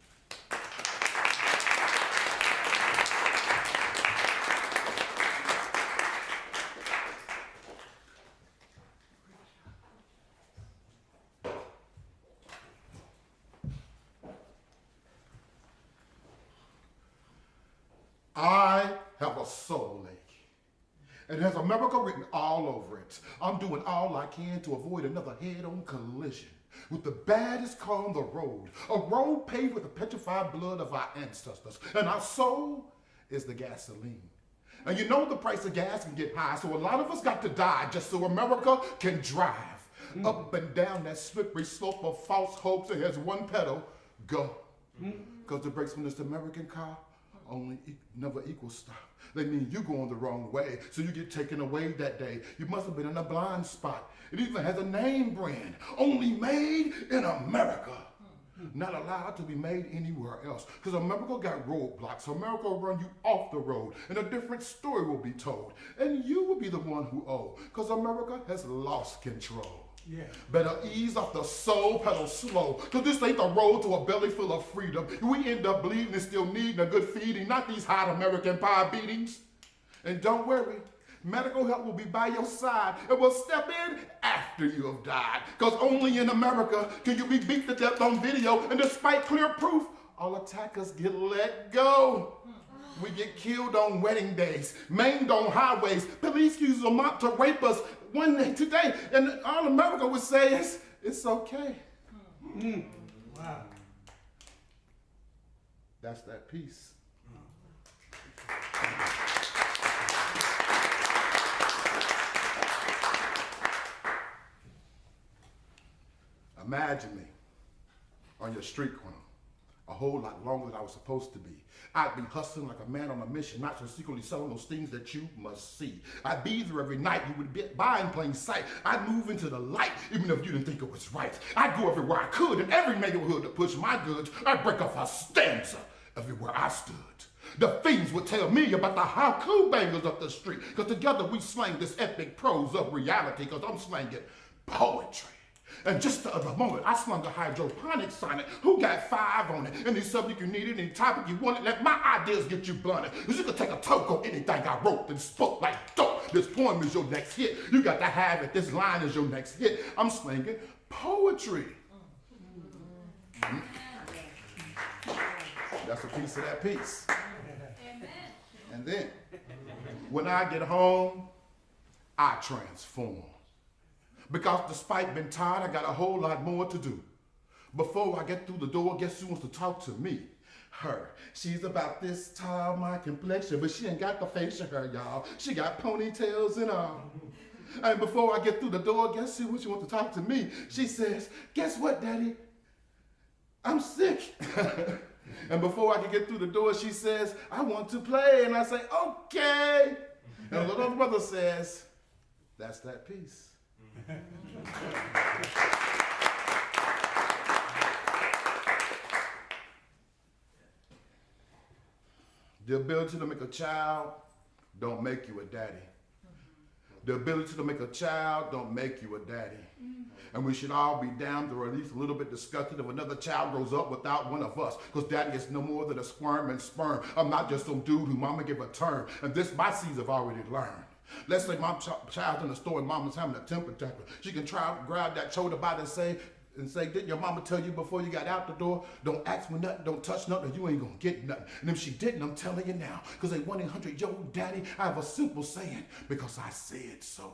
I have a soul ache. It has America written all over it. I'm doing all I can to avoid another head-on collision with the baddest car on the road, a road paved with the petrified blood of our ancestors, and our soul is the gasoline. And you know the price of gas can get high, so a lot of us got to die just so America can drive. Up and down that slippery slope of false hopes, it has one pedal, go. Because the brakes from this American car never equal stop. They mean you going the wrong way, so you get taken away that day. You must have been in a blind spot. It even has a name brand, only made in America. Not allowed to be made anywhere else. Because America got roadblocks. America will run you off the road, and a different story will be told. And you will be the one who owe, because America has lost control. Yeah. Better ease off the soul, pedal slow, because this ain't the road to a belly full of freedom. We end up bleeding and still needing a good feeding, not these hot American pie beatings. And don't worry, medical help will be by your side and will step in after you have died. Because only in America can you be beat to death on video, and despite clear proof, all attackers get let go. We get killed on wedding days, maimed on highways. Police use them up to rape us one day today, and all America would say is, it's okay. Wow. That's that peace. Imagine me on your street corner, a whole lot longer than I was supposed to be. I'd be hustling like a man on a mission, not so secretly selling those things that you must see. I'd be there every night, you would be by in plain sight. I'd move into the light, even if you didn't think it was right. I'd go everywhere I could, in every neighborhood to push my goods. I'd break off a stanza everywhere I stood. The fiends would tell me about the haiku bangers up the street, because together we slang this epic prose of reality, because I'm slanging poetry. And just the other moment, I slung a hydroponic sonnet. Who got 5 on it? Any subject you needed, any topic you wanted, let my ideas get you blunted. Because you could take a toke on anything I wrote and spoke like dope. This poem is your next hit. You got to have it. This line is your next hit. I'm slinging poetry. That's a piece of that piece. And then, when I get home, I transform. Because despite being tired, I got a whole lot more to do. Before I get through the door, guess who wants to talk to me? Her. She's about this tall, my complexion, but she ain't got the facial hair, y'all. She got ponytails and all. And before I get through the door, guess who when she wants to talk to me? She says, guess what, Daddy? I'm sick. And before I can get through the door, she says, I want to play. And I say, okay. And the little brother says, that's that piece. The ability to make a child don't make you a daddy. The ability to make a child don't make you a daddy. And we should all be damned or at least a little bit disgusted if another child grows up without one of us. Because daddy is no more than a squirm and sperm. I'm not just some dude who mama gave a turn. And this my seeds have already learned. Let's say my child's in the store and mama's having a temper tantrum. She can try to grab that shoulder by and say, didn't your mama tell you before you got out the door, don't ask for nothing, don't touch nothing, or you ain't gonna get nothing. And if she didn't, I'm telling you now, because at 1-800-YO daddy, I have a simple saying, because I said so.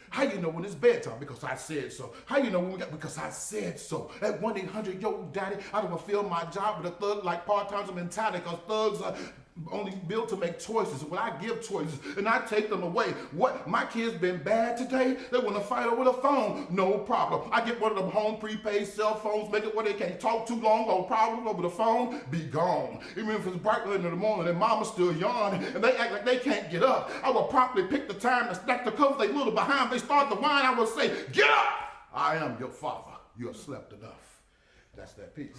How you know when it's bedtime? Because I said so. How you know when we got? Because I said so. At 1-800-YO daddy, I don't fulfill my job with a thug like part-timer mentality, because thugs are only built to make choices. When I give choices and I take them away, what my kids been bad today, they want to fight over the phone, no problem. I get one of them home prepaid cell phones, make it where they can't talk too long, no problem over the phone, be gone. Even if it's bright in the morning and mama's still yawning and they act like they can't get up, I will promptly pick the time to stack the covers they little behind. They start to whine, I will say, get up! I am your father. You have slept enough. That's that piece.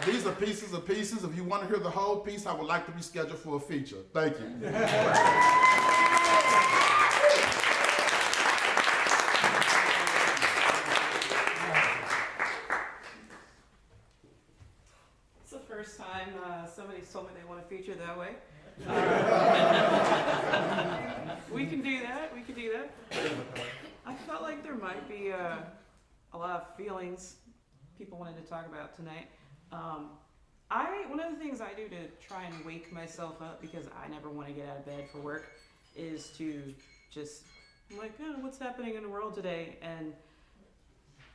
These are pieces of pieces. If you want to hear the whole piece, I would like to be scheduled for a feature. Thank you. It's the first time somebody's told me they want to feature that way. We can do that. We can do that. I felt like there might be a lot of feelings people wanted to talk about tonight. One of the things I do to try and wake myself up, because I never want to get out of bed for work, is to just, I'm like, oh, what's happening in the world today? And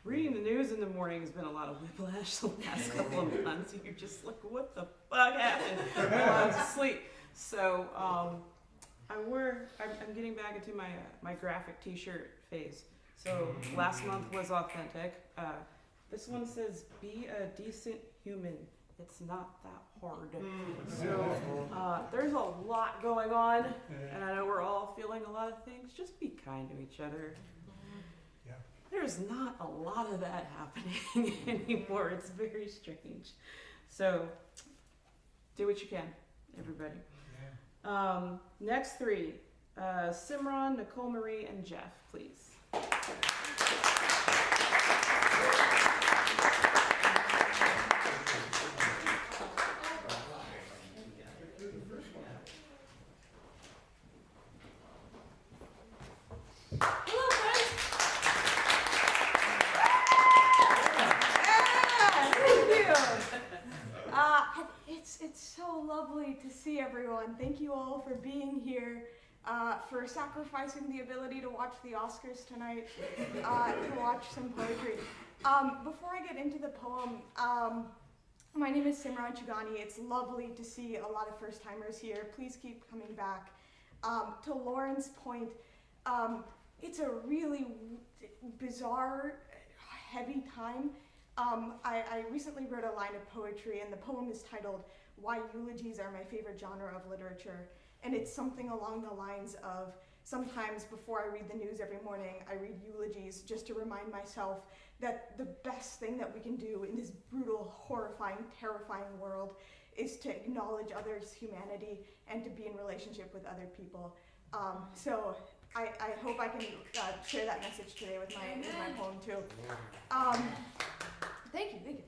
reading the news in the morning has been a lot of whiplash the last couple of months. You're just like, what the fuck happened while I was asleep? So I'm getting back into my graphic t-shirt phase. So last month was authentic. This one says, be a decent human. It's not that hard. So there's a lot going on, and I know we're all feeling a lot of things. Just be kind to each other. Yeah. There's not a lot of that happening anymore. It's very strange. So do what you can, everybody. Yeah. Next three, Simran, Nicole Marie, and Jeff, please. It's so lovely to see everyone. Thank you all for being here, for sacrificing the ability to watch the Oscars tonight, to watch some poetry. Before I get into the poem, my name is Simran Chugani. It's lovely to see a lot of first-timers here. Please keep coming back. To Lauren's point, it's a really bizarre, heavy time. I recently wrote a line of poetry, and the poem is titled "Why Eulogies Are My Favorite Genre of Literature." And it's something along the lines of, sometimes before I read the news every morning, I read eulogies just to remind myself that the best thing that we can do in this brutal, horrifying, terrifying world is to acknowledge others' humanity and to be in relationship with other people. So I hope I can share that message today with my poem too. Thank you.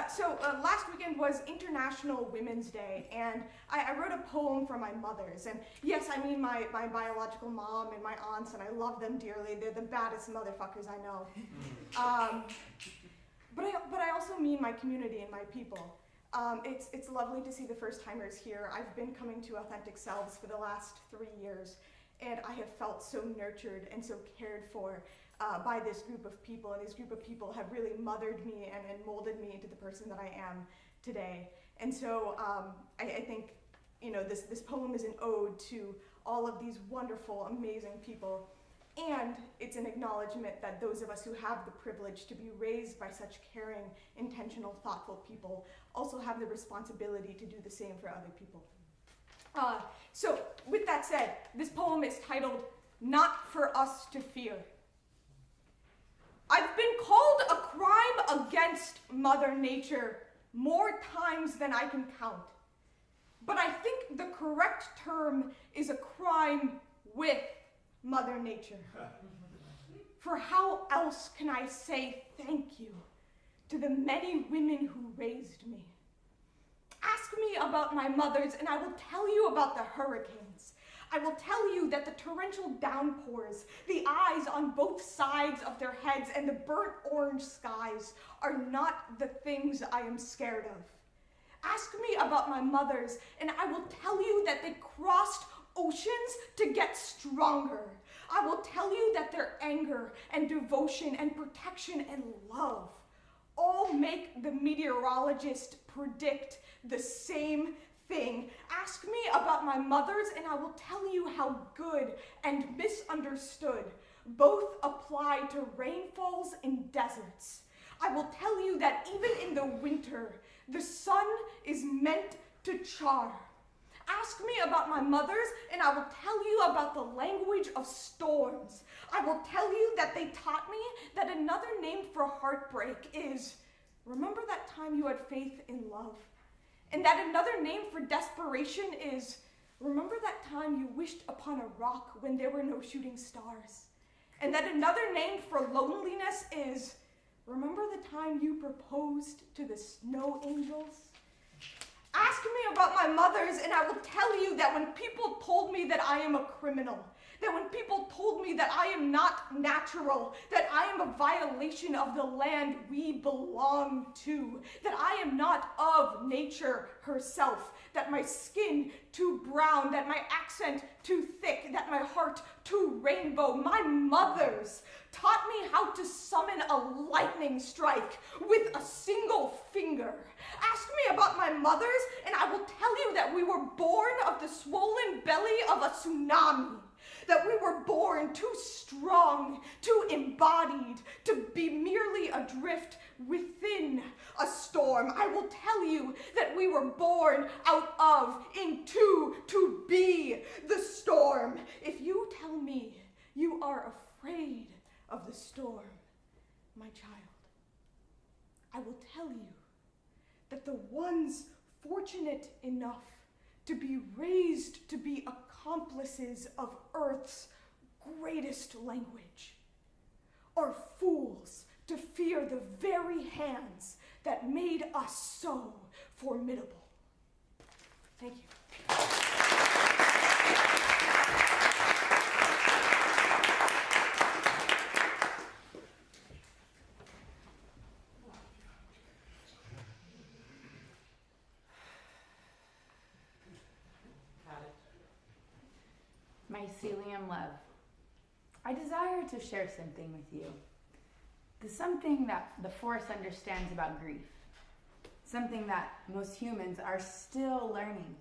So last weekend was International Women's Day, and I wrote a poem for my mothers. And yes, I mean my biological mom and my aunts, and I love them dearly. They're the baddest motherfuckers I know. But I also mean my community and my people. It's lovely to see the first-timers here. I've been coming to Authentic Selves for the last 3 years, and I have felt so nurtured and so cared for by this group of people, and this group of people have really mothered me and molded me into the person that I am today. And so I think this poem is an ode to all of these wonderful, amazing people. And it's an acknowledgement that those of us who have the privilege to be raised by such caring, intentional, thoughtful people also have the responsibility to do the same for other people. So with that said, this poem is titled, Not for Us to Fear. I've been called a crime against Mother Nature more times than I can count. But I think the correct term is a crime with Mother Nature. For how else can I say thank you to the many women who raised me? Ask me about my mothers and I will tell you about the hurricanes. I will tell you that the torrential downpours, the eyes on both sides of their heads, and the burnt orange skies are not the things I am scared of. Ask me about my mothers, and I will tell you that they crossed oceans to get stronger. I will tell you that their anger and devotion and protection and love all make the meteorologist predict the same thing. Ask me about my mothers, and I will tell you how good and misunderstood both apply to rainfalls in deserts. I will tell you that even in the winter, the sun is meant to char. Ask me about my mothers, and I will tell you about the language of storms. I will tell you that they taught me that another name for heartbreak is, remember that time you had faith in love? And that another name for desperation is, remember that time you wished upon a rock when there were no shooting stars? And that another name for loneliness is, remember the time you proposed to the snow angels? Ask me about my mothers, and I will tell you that when people told me that I am a criminal, that when people told me that I am not natural, that I am a violation of the land we belong to, that I am not of nature herself, that my skin too brown, that my accent too thick, that my heart too rainbow, my mothers taught me how to summon a lightning strike with a single finger. Ask me about my mothers, and I will tell you that we were born of the swollen belly of a tsunami, that we were born too strong, too embodied, to be merely adrift within a storm. I will tell you that we were born out of, into, to be the storm. If you tell me you are afraid of the storm, my child, I will tell you that the ones fortunate enough to be raised to be accomplices of Earth's greatest language are fools to fear the very hands that made us so formidable. Thank you. Mycelium love. I desire to share something with you. The something that the forest understands about grief. Something that most humans are still learning.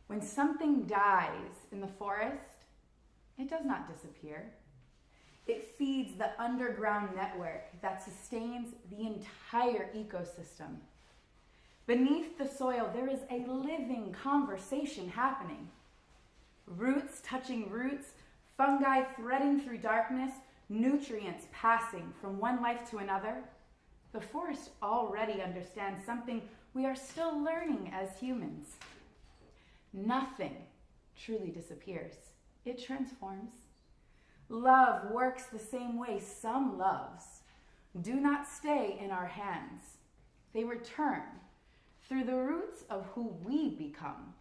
When something dies in the forest, it does not disappear. It feeds the underground network that sustains the entire ecosystem. Beneath the soil, there is a living conversation happening. Roots touching roots, fungi threading through darkness, nutrients passing from one life to another. The forest already understands something we are still learning as humans. Nothing truly disappears. It transforms. Love works the same way some loves do not stay in our hands. They return through the roots of who we become.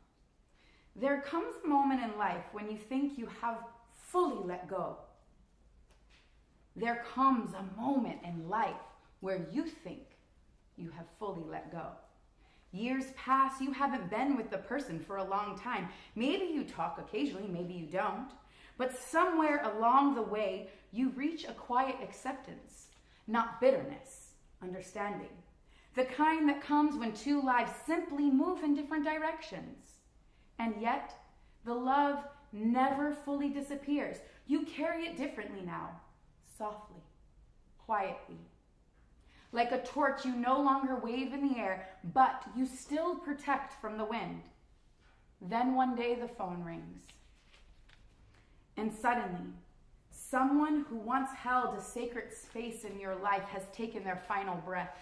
There comes a moment in life when you think you have fully let go. There comes a moment in life where you think you have fully let go. Years pass, you haven't been with the person for a long time. Maybe you talk occasionally, maybe you don't. But somewhere along the way, you reach a quiet acceptance, not bitterness, understanding. The kind that comes when two lives simply move in different directions. And yet, the love never fully disappears. You carry it differently now, softly, quietly. Like a torch you no longer wave in the air, but you still protect from the wind. Then one day the phone rings. And suddenly, someone who once held a sacred space in your life has taken their final breath.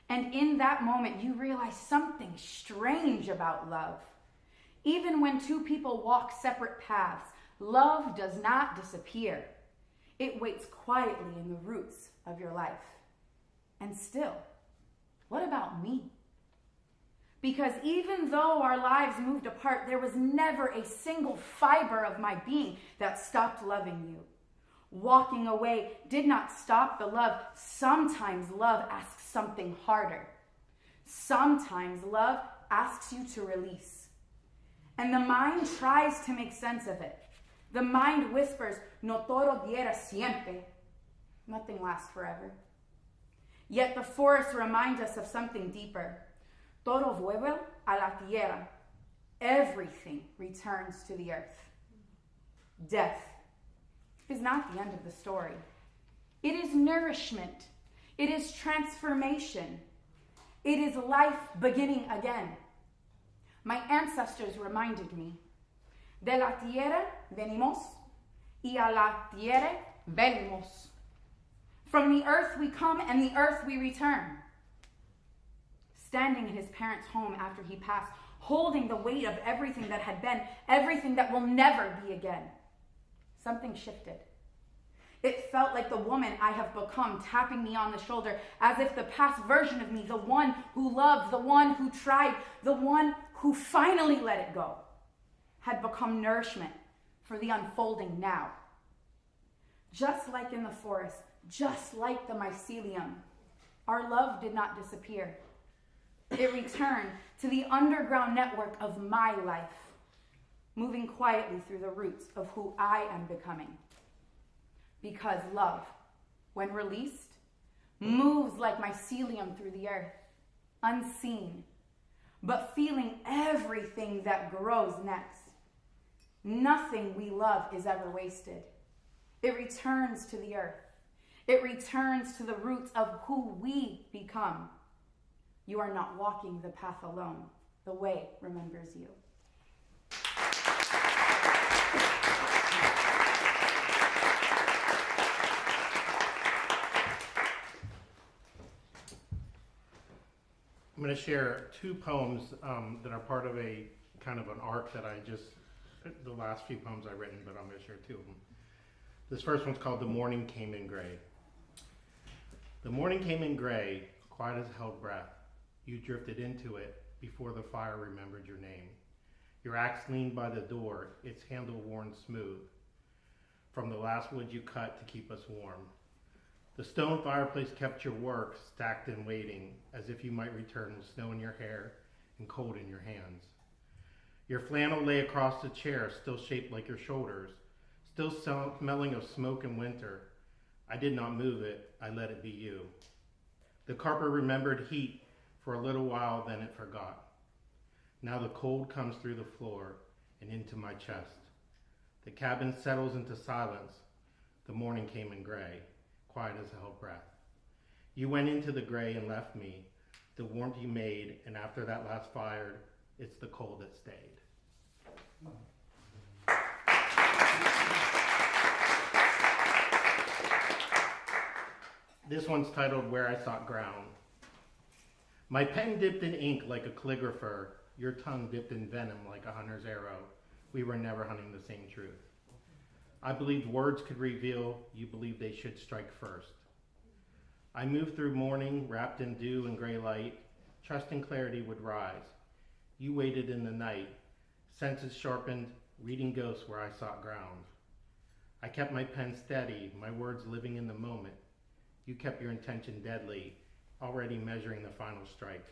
And in that moment, you realize something strange about love. Even when two people walk separate paths, love does not disappear. It waits quietly in the roots of your life. And still, what about me? Because even though our lives moved apart, there was never a single fiber of my being that stopped loving you. Walking away did not stop the love. Sometimes love asks something harder. Sometimes love asks you to release. And the mind tries to make sense of it. The mind whispers, no todo dura siempre. Nothing lasts forever. Yet the forest reminds us of something deeper. Todo vuelve a la tierra. Everything returns to the earth. Death is not the end of the story. It is nourishment. It is transformation. It is life beginning again. My ancestors reminded me, de la tierra venimos y a la tierra venimos. From the earth we come and the earth we return. Standing in his parents' home after he passed, holding the weight of everything that had been, everything that will never be again, something shifted. It felt like the woman I have become tapping me on the shoulder, as if the past version of me, the one who loved, the one who tried, the one who finally let it go, had become nourishment for the unfolding now. Just like in the forest, just like the mycelium, our love did not disappear. It returned to the underground network of my life, moving quietly through the roots of who I am becoming. Because love, when released, moves like mycelium through the earth, unseen, but feeling everything that grows next. Nothing we love is ever wasted. It returns to the earth. It returns to the roots of who we become. You are not walking the path alone. The way remembers you. I'm going to share two poems that are part of a kind of an arc that the last few poems I've written, but I'm going to share two of them. This first one's called The Morning Came in Gray. The morning came in gray, quiet as held breath. You drifted into it before the fire remembered your name. Your axe leaned by the door, its handle worn smooth, from the last wood you cut to keep us warm. The stone fireplace kept your work stacked and waiting, as if you might return with snow in your hair and cold in your hands. Your flannel lay across the chair, still shaped like your shoulders, still smelling of smoke and winter. I did not move it, I let it be you. The carpet remembered heat for a little while, then it forgot. Now the cold comes through the floor and into my chest. The cabin settles into silence. The morning came in gray, quiet as a held breath. You went into the gray and left me, the warmth you made, and after that last fire, it's the cold that stayed. This one's titled Where I Sought Ground. My pen dipped in ink like a calligrapher, your tongue dipped in venom like a hunter's arrow. We were never hunting the same truth. I believed words could reveal, you believed they should strike first. I moved through morning, wrapped in dew and gray light, trusting clarity would rise. You waited in the night, senses sharpened, reading ghosts where I sought ground. I kept my pen steady, my words living in the moment. You kept your intention deadly, already measuring the final strike.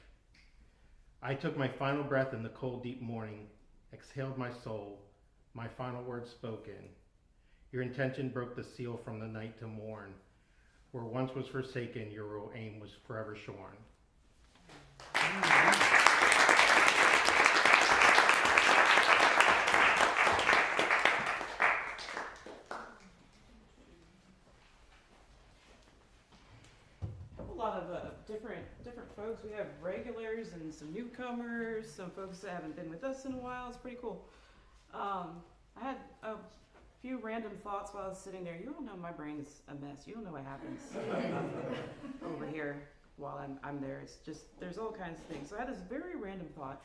I took my final breath in the cold, deep morning, exhaled my soul, my final words spoken. Your intention broke the seal from the night to morn. Where once was forsaken, your real aim was forever shorn. lot of different folks. We have regulars and some newcomers, some folks that haven't been with us in a while. It's pretty cool. I had a few random thoughts while I was sitting there. You all know my brain's a mess. You don't know what happens over here while I'm there. It's just, there's all kinds of things. So I had this very random thought.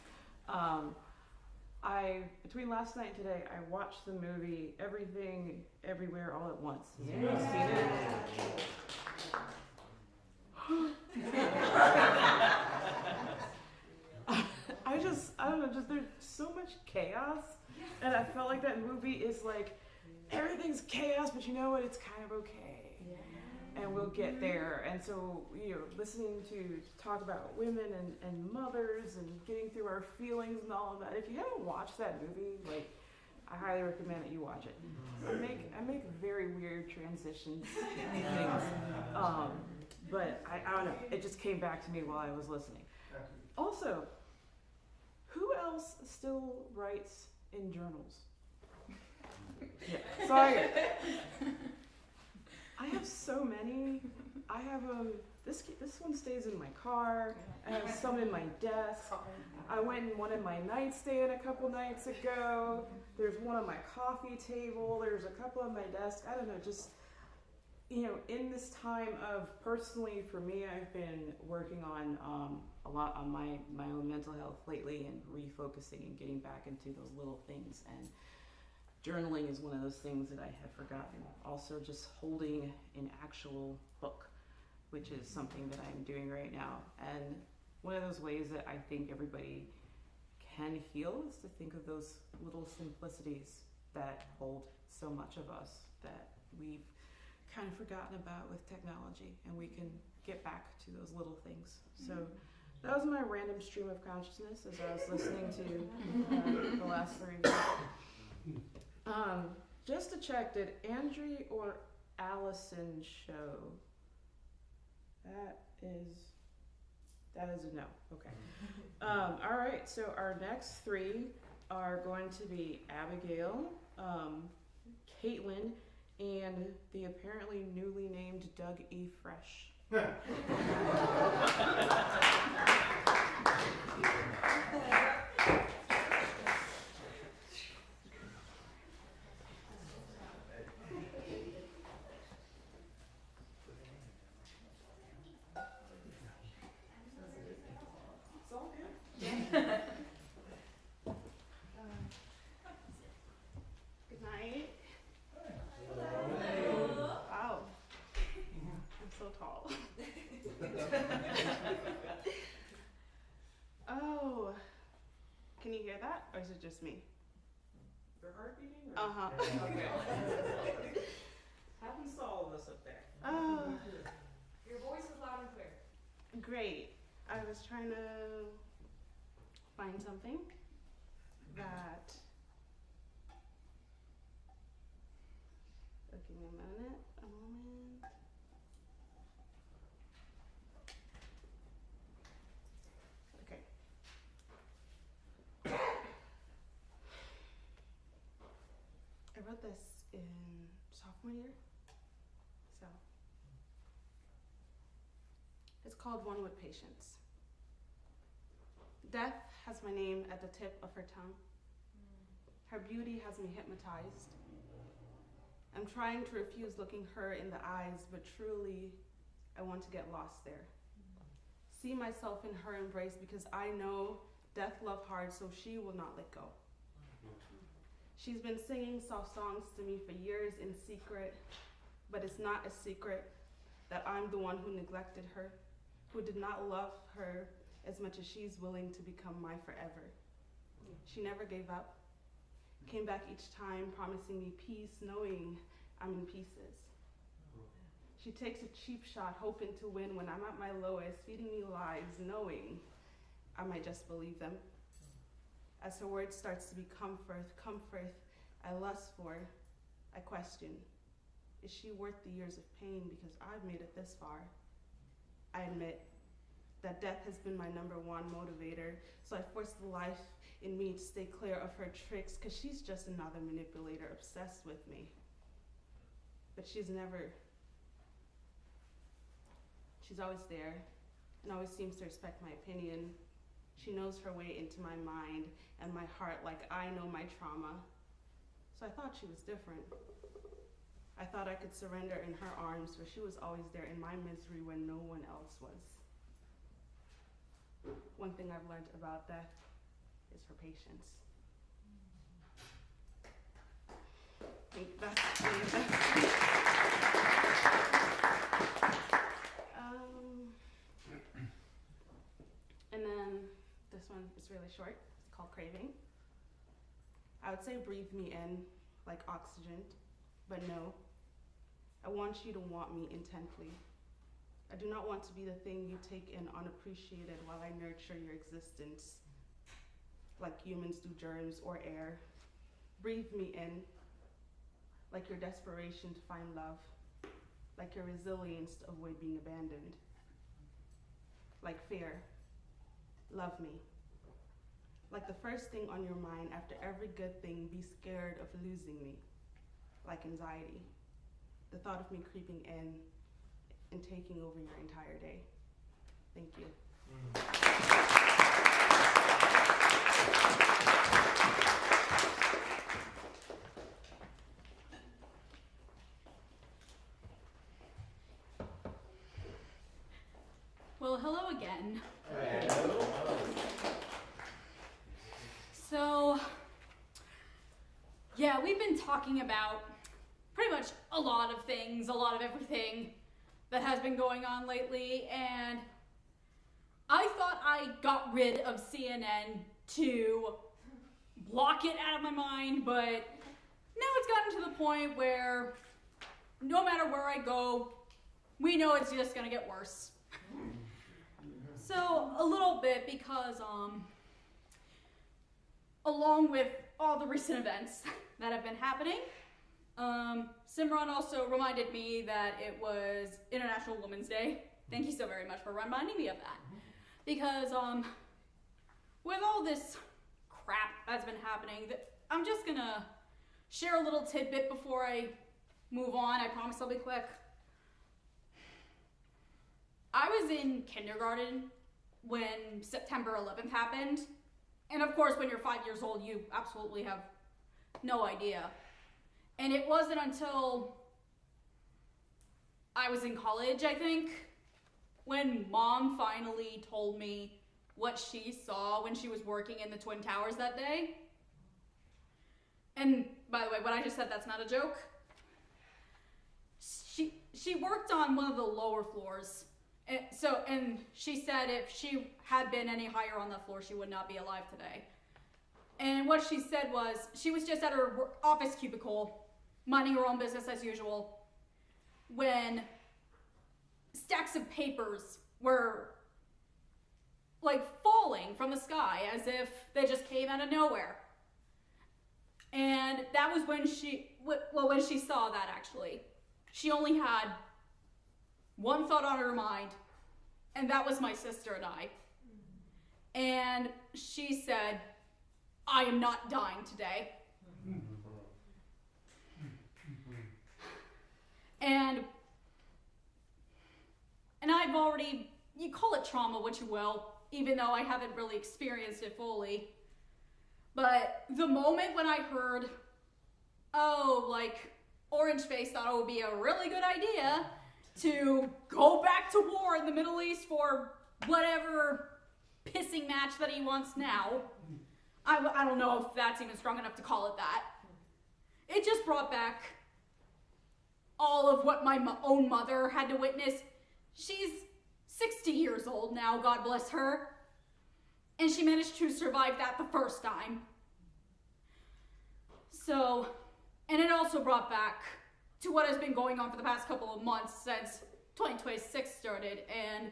Between last night and today, I watched the movie Everything, Everywhere, All at Once. Has anyone seen it? I don't know, just there's so much chaos. And I felt like that movie is like, everything's chaos, but you know what? It's kind of okay. And we'll get there. And so, listening to talk about women and mothers and getting through our feelings and all of that. If you haven't watched that movie, like, I highly recommend that you watch it. I make very weird transitions and things. But I don't know. It just came back to me while I was listening. Also, who else still writes in journals? Yeah. So I have so many. I have this one stays in my car. I have some in my desk. I went in one in my nightstand a couple nights ago. There's one on my coffee table. There's a couple on my desk. I don't know, just in this time of, personally for me, I've been working on a lot on my own mental health lately and refocusing and getting back into those little things, and journaling is one of those things that I had forgotten. Also just holding an actual book, which is something that I'm doing right now. And one of those ways that I think everybody can heal is to think of those little simplicities that hold so much of us that we've kind of forgotten about with technology, and we can get back to those little things. So that was my random stream of consciousness as I was listening to the last three. Just to check, did Andrew or Allison show? That is a no. Okay. All right. So our next three are going to be Abigail, Caitlin, and the apparently newly named Doug E. Fresh. It's all good. Good night. Wow. I'm so tall. Oh. Can you hear that? Or is it just me? Your heart beating? Uh-huh. Okay. Happens to all of us up there. Your voice is loud and clear. Great. I was trying to find something that. Give me a moment. Okay. I wrote this in sophomore year. So it's called One with Patience. Death has my name at the tip of her tongue. Her beauty has me hypnotized. I'm trying to refuse looking her in the eyes, but truly, I want to get lost there. See myself in her embrace, because I know death loved hard, so she will not let go. She's been singing soft songs to me for years in secret, but it's not a secret that I'm the one who neglected her, who did not love her as much as she's willing to become my forever. She never gave up, came back each time promising me peace, knowing I'm in pieces. She takes a cheap shot, hoping to win when I'm at my lowest, feeding me lies, knowing I might just believe them. As her word starts to be comfort I lust for, I question, is she worth the years of pain because I've made it this far? I admit that death has been my #1 motivator, so I force the life in me to stay clear of her tricks, because she's just another manipulator obsessed with me. But she's She's always there and always seems to respect my opinion. She knows her way into my mind and my heart like I know my trauma. So I thought she was different. I thought I could surrender in her arms, for she was always there in my misery when no one else was. One thing I've learned about death is her patience. I think that's and then this one is really short. It's called Craving. I would say breathe me in like oxygen, but no. I want you to want me intently. I do not want to be the thing you take in unappreciated while I nurture your existence, like humans do germs or air. Breathe me in, like your desperation to find love, like your resilience to avoid being abandoned, like fear. Love me. Like the first thing on your mind after every good thing, be scared of losing me, like anxiety. The thought of me creeping in and taking over your entire day. Thank you. Well, hello again. So, yeah, we've been talking about pretty much a lot of things, a lot of everything that has been going on lately, and I thought I got rid of CNN to block it out of my mind, but now it's gotten to the point where no matter where I go, we know it's just gonna get worse. So, a little bit because, along with all the recent events that have been happening, Simran also reminded me that it was International Women's Day. Thank you so very much for reminding me of that. Because, with all this crap that's been happening, I'm just gonna share a little tidbit before I move on. I promise I'll be quick. I was in kindergarten when September 11th happened. And of course, when you're 5 years old, you absolutely have no idea. And it wasn't until I was in college, I think, when Mom finally told me what she saw when she was working in the Twin Towers that day. And by the way, what I just said, that's not a joke. She worked on one of the lower floors. And she said if she had been any higher on that floor, she would not be alive today. And what she said was, she was just at her office cubicle, minding her own business as usual, when stacks of papers were like falling from the sky as if they just came out of nowhere. And that was when when she saw that, actually. She only had one thought on her mind, and that was my sister and I. And she said, I am not dying today. And I've already, you call it trauma, what you will, even though I haven't really experienced it fully. But the moment when I heard, oh, like, Orange Face thought it would be a really good idea to go back to war in the Middle East for whatever pissing match that he wants now. I don't know if that's even strong enough to call it that. It just brought back all of what my own mother had to witness. She's 60 years old now, God bless her. And she managed to survive that the first time. So, and it also brought back to what has been going on for the past couple of months since 2026 started. And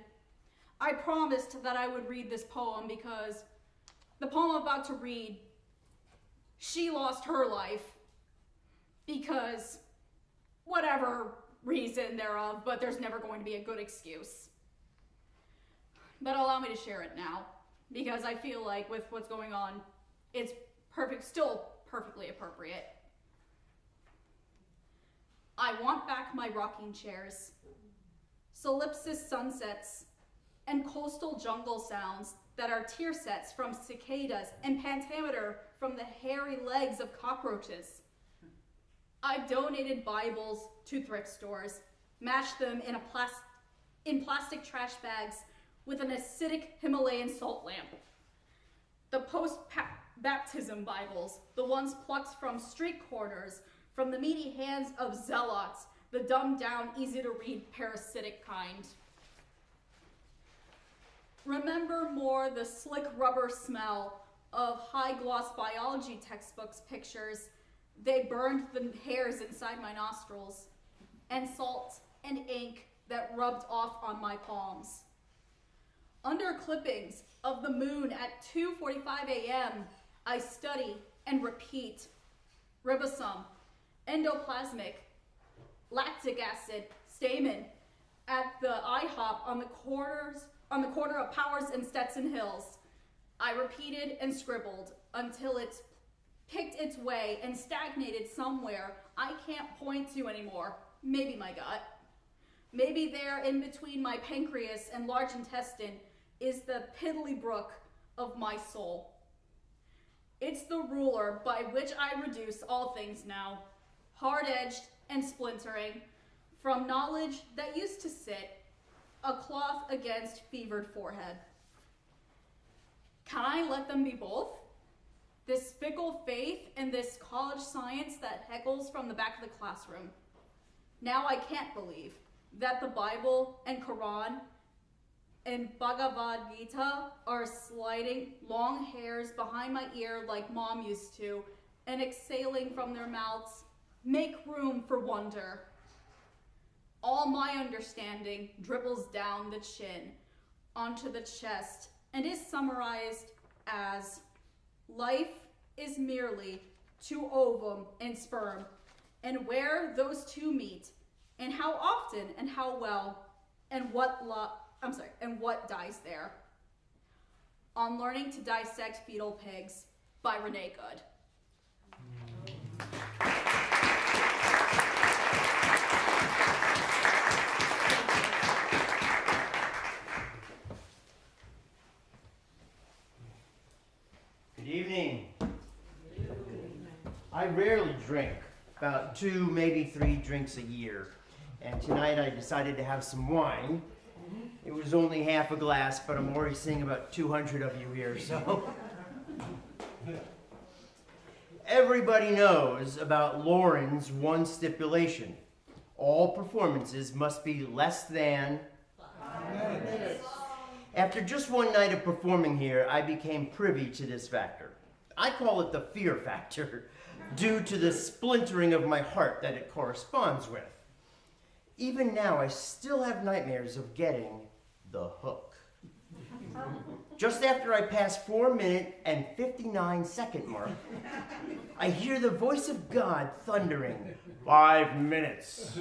I promised that I would read this poem because the poem I'm about to read, she lost her life because whatever reason thereof, but there's never going to be a good excuse. But allow me to share it now, because I feel like with what's going on, it's still perfectly appropriate. I want back my rocking chairs, solipsis sunsets, and coastal jungle sounds that are tear sets from cicadas and pentameter from the hairy legs of cockroaches. I've donated Bibles to thrift stores, mashed them in plastic trash bags with an acidic Himalayan salt lamp. The post-baptism Bibles, the ones plucked from street corners, from the meaty hands of zealots, the dumbed-down, easy-to-read, parasitic kind. Remember more the slick rubber smell of high-gloss biology textbooks pictures. They burned the hairs inside my nostrils, and salt and ink that rubbed off on my palms. Under clippings of the moon at 2:45 a.m., I study and repeat ribosome, endoplasmic, lactic acid, stamen at the IHOP on the corner of Powers and Stetson Hills. I repeated and scribbled until it picked its way and stagnated somewhere I can't point to anymore. Maybe my gut. Maybe there in between my pancreas and large intestine is the piddly brook of my soul. It's the ruler by which I reduce all things now, hard-edged and splintering, from knowledge that used to sit, a cloth against fevered forehead. Can I let them be both? This fickle faith and this college science that heckles from the back of the classroom. Now I can't believe that the Bible and Quran and Bhagavad Gita are sliding long hairs behind my ear like mom used to, and exhaling from their mouths, make room for wonder. All my understanding dribbles down the chin, onto the chest, and is summarized as life is merely two ovum and sperm, and where those two meet, and how often and how well, and what dies there. On Learning to Dissect Fetal Pigs by Renee Good. Good evening. I rarely drink, about 2, maybe 3 drinks a year. And tonight I decided to have some wine. It was only half a glass, but I'm already seeing about 200 of you here, so. Everybody knows about Lauren's one stipulation. All performances must be less than 5 minutes. After just one night of performing here, I became privy to this factor. I call it the fear factor, due to the splintering of my heart that it corresponds with. Even now, I still have nightmares of getting the hook. Just after I pass 4-minute and 59-second mark, I hear the voice of God thundering, 5 minutes.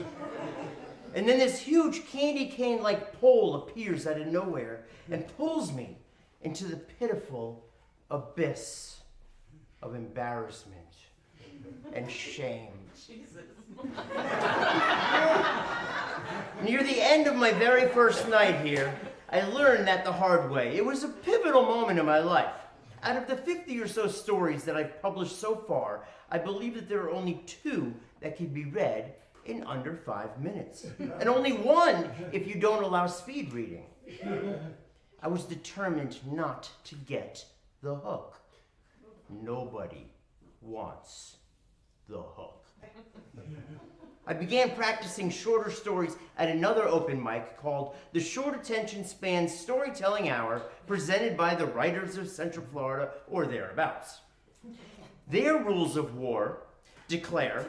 And then this huge candy cane-like pole appears out of nowhere and pulls me into the pitiful abyss of embarrassment and shame. Jesus. Near the end of my very first night here, I learned that the hard way. It was a pivotal moment in my life. Out of the 50 or so stories that I've published so far, I believe that there are only 2 that can be read in under 5 minutes. And only 1 if you don't allow speed reading. I was determined not to get the hook. Nobody wants the hook. I began practicing shorter stories at another open mic called the Short Attention Span Storytelling Hour, presented by the Writers of Central Florida or thereabouts. Their rules of war declare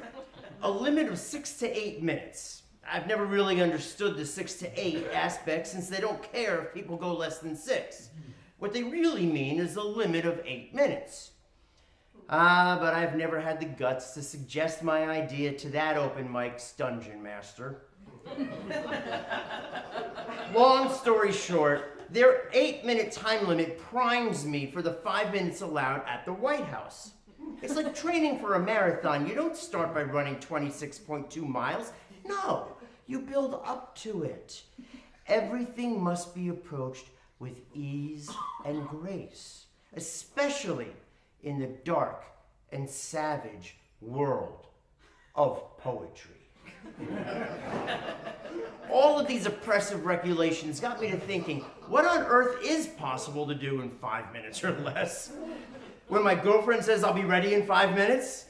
a limit of 6 to 8 minutes. I've never really understood the 6 to 8 aspect, since they don't care if people go less than 6. What they really mean is a limit of 8 minutes. But I've never had the guts to suggest my idea to that open mic's dungeon master. Long story short, their 8-minute time limit primes me for the 5 minutes allowed at the White House. It's like training for a marathon. You don't start by running 26.2 miles. No, you build up to it. Everything must be approached with ease and grace, especially in the dark and savage world of poetry. All of these oppressive regulations got me to thinking, what on earth is possible to do in 5 minutes or less? When my girlfriend says I'll be ready in 5 minutes,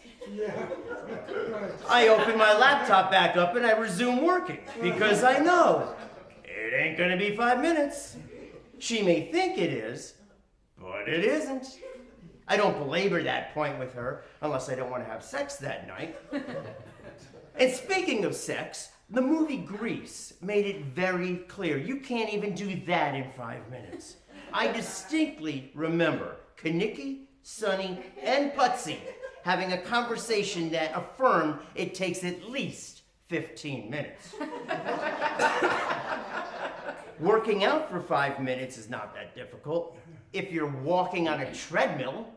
I open my laptop back up and I resume working because I know it ain't gonna be 5 minutes. She may think it is, but it isn't. I don't belabor that point with her unless I don't want to have sex that night. And speaking of sex, the movie Grease made it very clear you can't even do that in 5 minutes. I distinctly remember Kaniki, Sonny, and Putsy having a conversation that affirmed it takes at least 15 minutes. Working out for 5 minutes is not that difficult. If you're walking on a treadmill,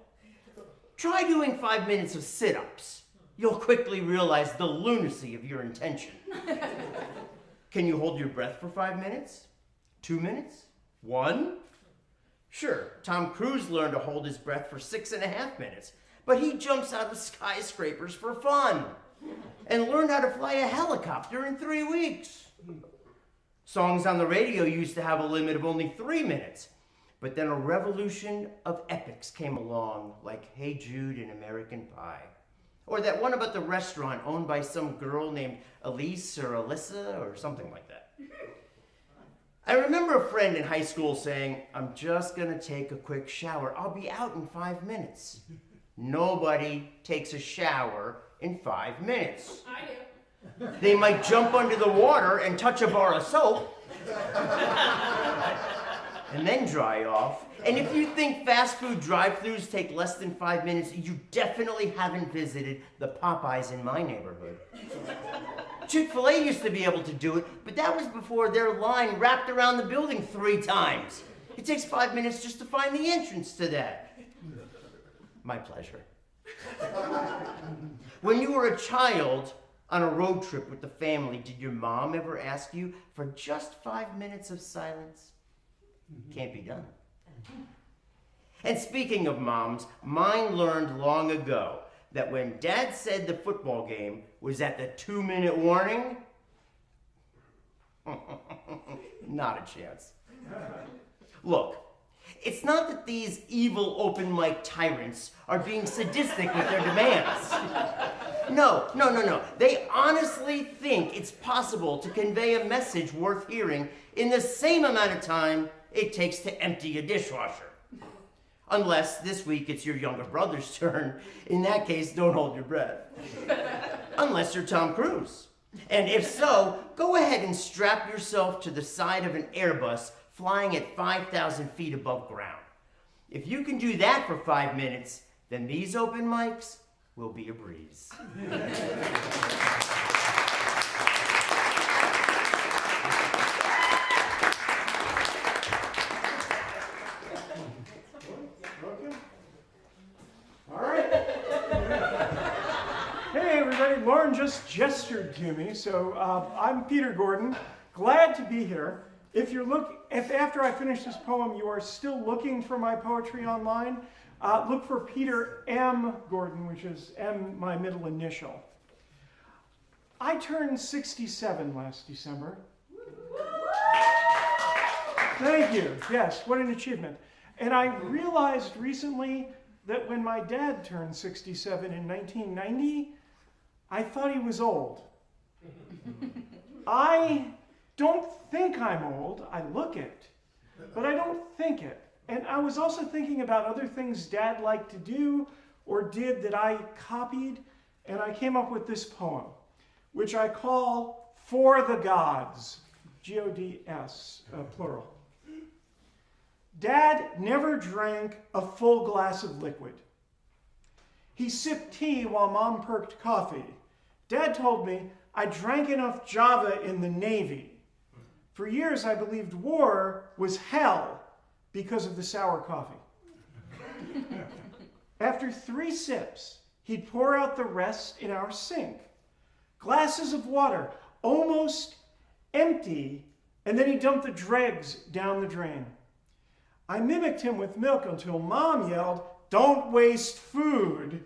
try doing 5 minutes of sit-ups. You'll quickly realize the lunacy of your intention. Can you hold your breath for 5 minutes? 2 minutes? 1? Sure, Tom Cruise learned to hold his breath for 6.5 minutes, but he jumps out of skyscrapers for fun and learned how to fly a helicopter in 3 weeks. Songs on the radio used to have a limit of only 3 minutes, but then a revolution of epics came along, like Hey Jude and American Pie. Or that one about the restaurant owned by some girl named Elise or Alyssa or something like that. I remember a friend in high school saying, I'm just gonna take a quick shower. I'll be out in 5 minutes. Nobody takes a shower in 5 minutes. I do. They might jump under the water and touch a bar of soap and then dry off. And if you think fast food drive-thrus take less than 5 minutes, you definitely haven't visited the Popeyes in my neighborhood. Chick-fil-A used to be able to do it, but that was before their line wrapped around the building 3 times. It takes 5 minutes just to find the entrance to that. My pleasure. When you were a child on a road trip with the family, did your mom ever ask you for just 5 minutes of silence? Can't be done. And speaking of moms, mine learned long ago that when Dad said the football game was at the 2-minute warning, not a chance. Look, it's not that these evil open mic tyrants are being sadistic with their demands. No. They honestly think it's possible to convey a message worth hearing in the same amount of time it takes to empty a dishwasher. Unless this week it's your younger brother's turn. In that case, don't hold your breath. Unless you're Tom Cruise. And if so, go ahead and strap yourself to the side of an Airbus flying at 5,000 feet above ground. If you can do that for 5 minutes, then these open mics will be a breeze. Lauren just gestured to me, so I'm Peter Gordon. Glad to be here. If after I finish this poem you are still looking for my poetry online, look for Peter M. Gordon, which is M, my middle initial. I turned 67 last December. Thank you. Yes, what an achievement. And I realized recently that when my dad turned 67 in 1990, I thought he was old. I don't think I'm old. I look it, but I don't think it. And I was also thinking about other things Dad liked to do or did that I copied, and I came up with this poem, which I call For the Gods, G-O-D-S, plural. Dad never drank a full glass of liquid. He sipped tea while Mom perked coffee. Dad told me I drank enough Java in the Navy. For years I believed war was hell because of the sour coffee. After 3 sips, he'd pour out the rest in our sink. Glasses of water, almost empty and then he dumped the dregs down the drain. I mimicked him with milk until Mom yelled, "Don't waste food."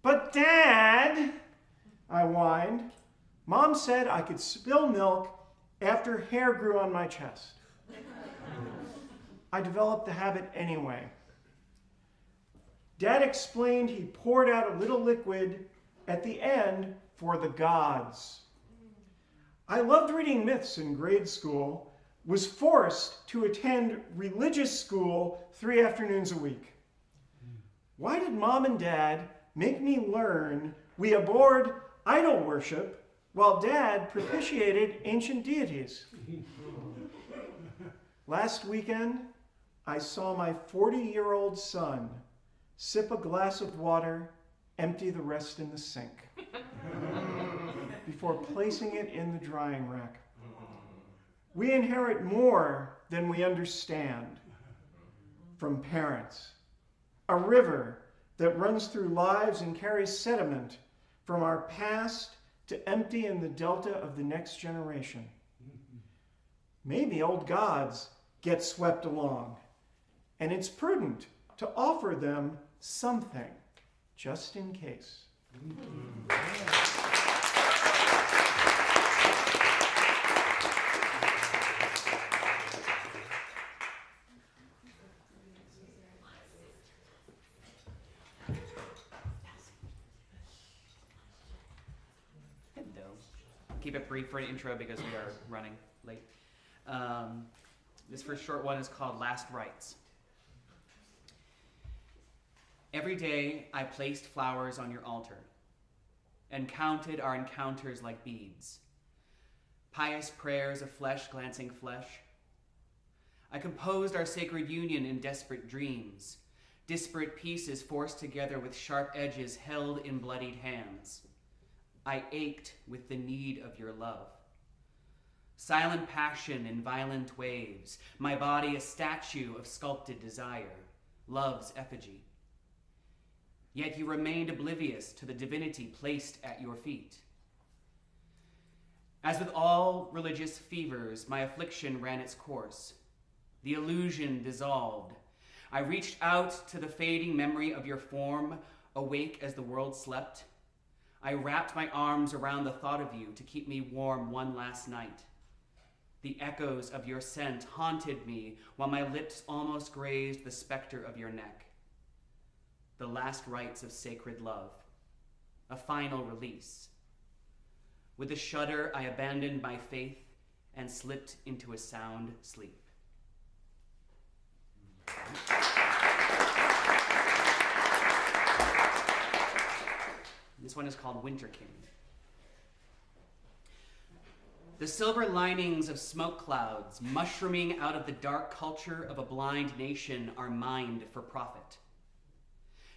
"But Dad," I whined, "Mom said I could spill milk after hair grew on my chest." I developed the habit anyway. Dad explained he poured out a little liquid at the end for the gods. I loved reading myths in grade school, was forced to attend religious school 3 afternoons a week. Why did Mom and Dad make me learn we abhorred idol worship while Dad propitiated ancient deities? Last weekend, I saw my 40-year-old son sip a glass of water, empty the rest in the sink, before placing it in the drying rack. We inherit more than we understand from parents. A river that runs through lives and carries sediment from our past to empty in the delta of the next generation. Maybe old gods get swept along, and it's prudent to offer them something, just in case. Keep it brief for an intro because we are running late. This first short one is called Last Rites. Every day I placed flowers on your altar and counted our encounters like beads, pious prayers of flesh glancing flesh. I composed our sacred union in desperate dreams, disparate pieces forced together with sharp edges held in bloodied hands. I ached with the need of your love. Silent passion in violent waves, my body a statue of sculpted desire, love's effigy. Yet you remained oblivious to the divinity placed at your feet. As with all religious fevers, my affliction ran its course. The illusion dissolved. I reached out to the fading memory of your form, awake as the world slept. I wrapped my arms around the thought of you to keep me warm one last night. The echoes of your scent haunted me while my lips almost grazed the specter of your neck. The last rites of sacred love, a final release. With a shudder, I abandoned my faith and slipped into a sound sleep. This one is called Winter King. The silver linings of smoke clouds mushrooming out of the dark culture of a blind nation are mined for profit.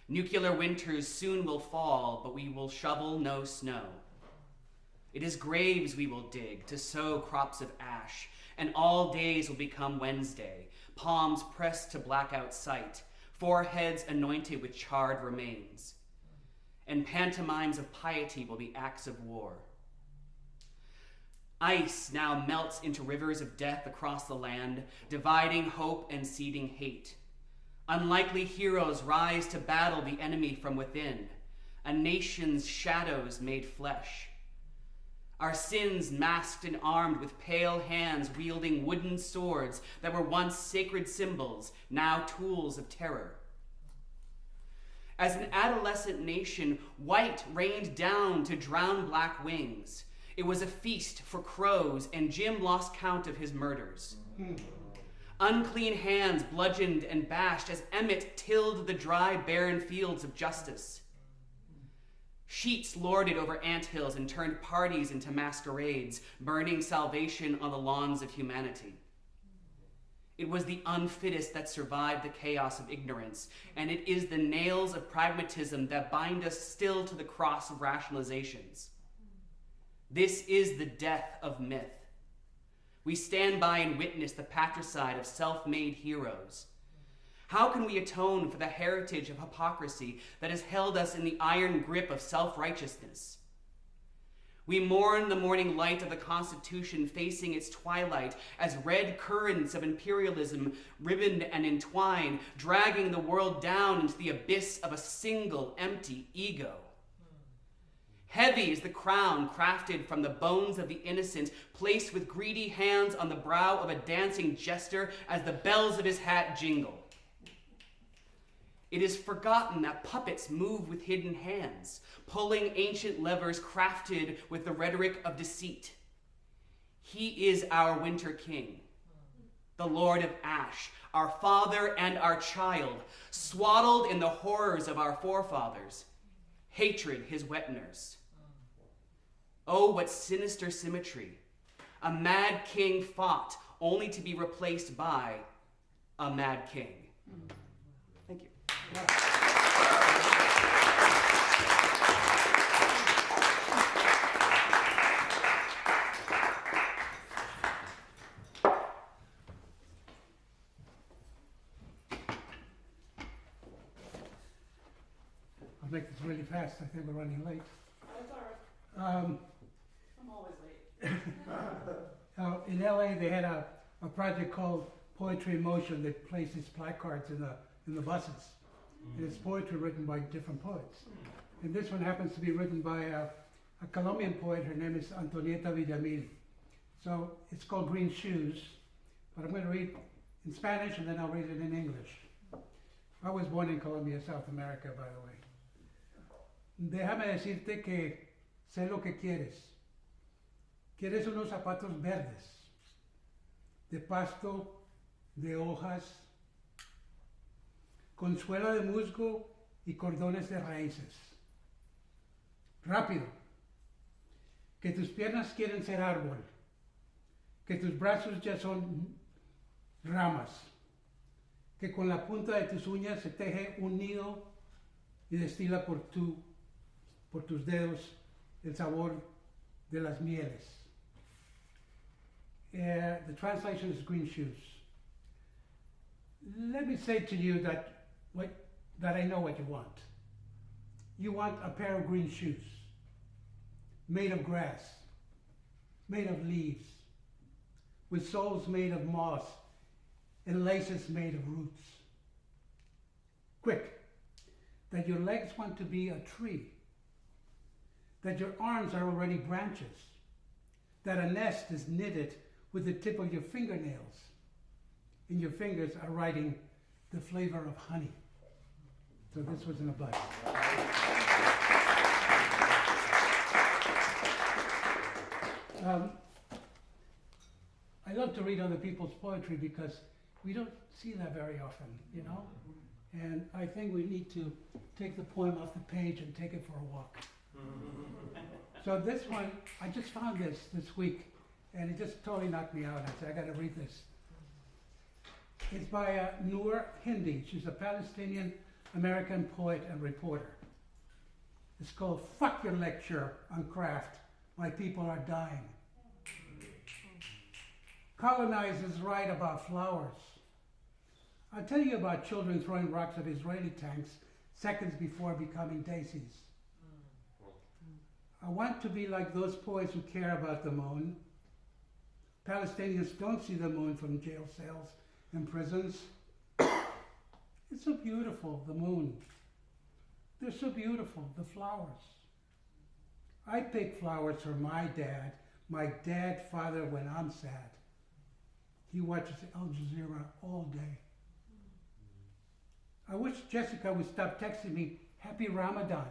Nuclear winters soon will fall, but we will shovel no snow. It is graves we will dig to sow crops of ash, and all days will become Wednesday, palms pressed to blackout sight, foreheads anointed with charred remains. And pantomimes of piety will be acts of war. Ice now melts into rivers of death across the land, dividing hope and seeding hate. Unlikely heroes rise to battle the enemy from within, a nation's shadows made flesh. Our sins masked and armed with pale hands wielding wooden swords that were once sacred symbols, now tools of terror. As an adolescent nation, white rained down to drown black wings. It was a feast for crows, and Jim lost count of his murders. Unclean hands bludgeoned and bashed as Emmett tilled the dry, barren fields of justice. Sheets lorded over anthills and turned parties into masquerades, burning salvation on the lawns of humanity. It was the unfittest that survived the chaos of ignorance, and it is the nails of pragmatism that bind us still to the cross of rationalizations. This is the death of myth. We stand by and witness the patricide of self-made heroes. How can we atone for the heritage of hypocrisy that has held us in the iron grip of self-righteousness? We mourn the morning light of the Constitution facing its twilight as red currents of imperialism, ribboned and entwined, dragging the world down into the abyss of a single empty ego. Heavy is the crown crafted from the bones of the innocent, placed with greedy hands on the brow of a dancing jester as the bells of his hat jingle. It is forgotten that puppets move with hidden hands, pulling ancient levers crafted with the rhetoric of deceit. He is our winter king, the Lord of Ash, our father and our child, swaddled in the horrors of our forefathers, hatred his wet nurse. Oh, what sinister symmetry. A mad king fought only to be replaced by a mad king. Thank you. I'll make this really fast. I think we're running late. That's all right. I'm always late. In LA, they had a project called Poetry in Motion that places placards in the buses. And it's poetry written by different poets. And this one happens to be written by a Colombian poet. Her name is Antonieta Villamil. So it's called Green Shoes, but I'm going to read in Spanish and then I'll read it in English. I was born in Colombia, South America, by the way. Déjame decirte que sé lo que quieres. Quieres unos zapatos verdes, de pasto, de hojas, con suela de musgo y cordones de raíces. Rápido, que tus piernas quieren ser árbol, que tus brazos ya son ramas, que con la punta de tus uñas se teje un nido y destila por tus dedos el sabor de las mieles. The translation is Green Shoes. Let me say to you that I know what you want. You want a pair of green shoes, made of grass, made of leaves, with soles made of moss and laces made of roots. Quick, that your legs want to be a tree, that your arms are already branches, that a nest is knitted with the tip of your fingernails, and your fingers are writing the flavor of honey. So this was in a bus. I love to read other people's poetry because we don't see that very often, you know? And I think we need to take the poem off the page and take it for a walk. So this one, I just found this week, and it just totally knocked me out. I said, I gotta read this. It's by Noor Hindi. She's a Palestinian-American poet and reporter. It's called Fuck Your Lecture on Craft, My People Are Dying. Colonizers write about flowers. I'll tell you about children throwing rocks at Israeli tanks seconds before becoming daisies. I want to be like those poets who care about the moon. Palestinians don't see the moon from jail cells and prisons. It's so beautiful, the moon. They're so beautiful, the flowers. I pick flowers for my dad, father, when I'm sad. He watches Al Jazeera all day. I wish Jessica would stop texting me, Happy Ramadan.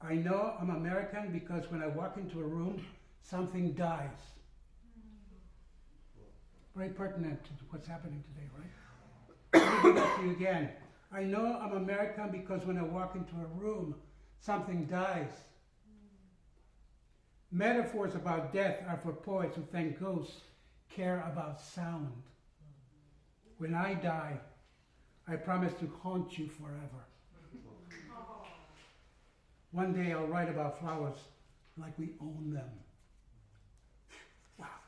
I know I'm American because when I walk into a room, something dies. Very pertinent to what's happening today, right? Let me do that to you again. I know I'm American because when I walk into a room, something dies. Metaphors about death are for poets who think ghosts care about sound. When I die, I promise to haunt you forever. One day I'll write about flowers like we own them. Wow.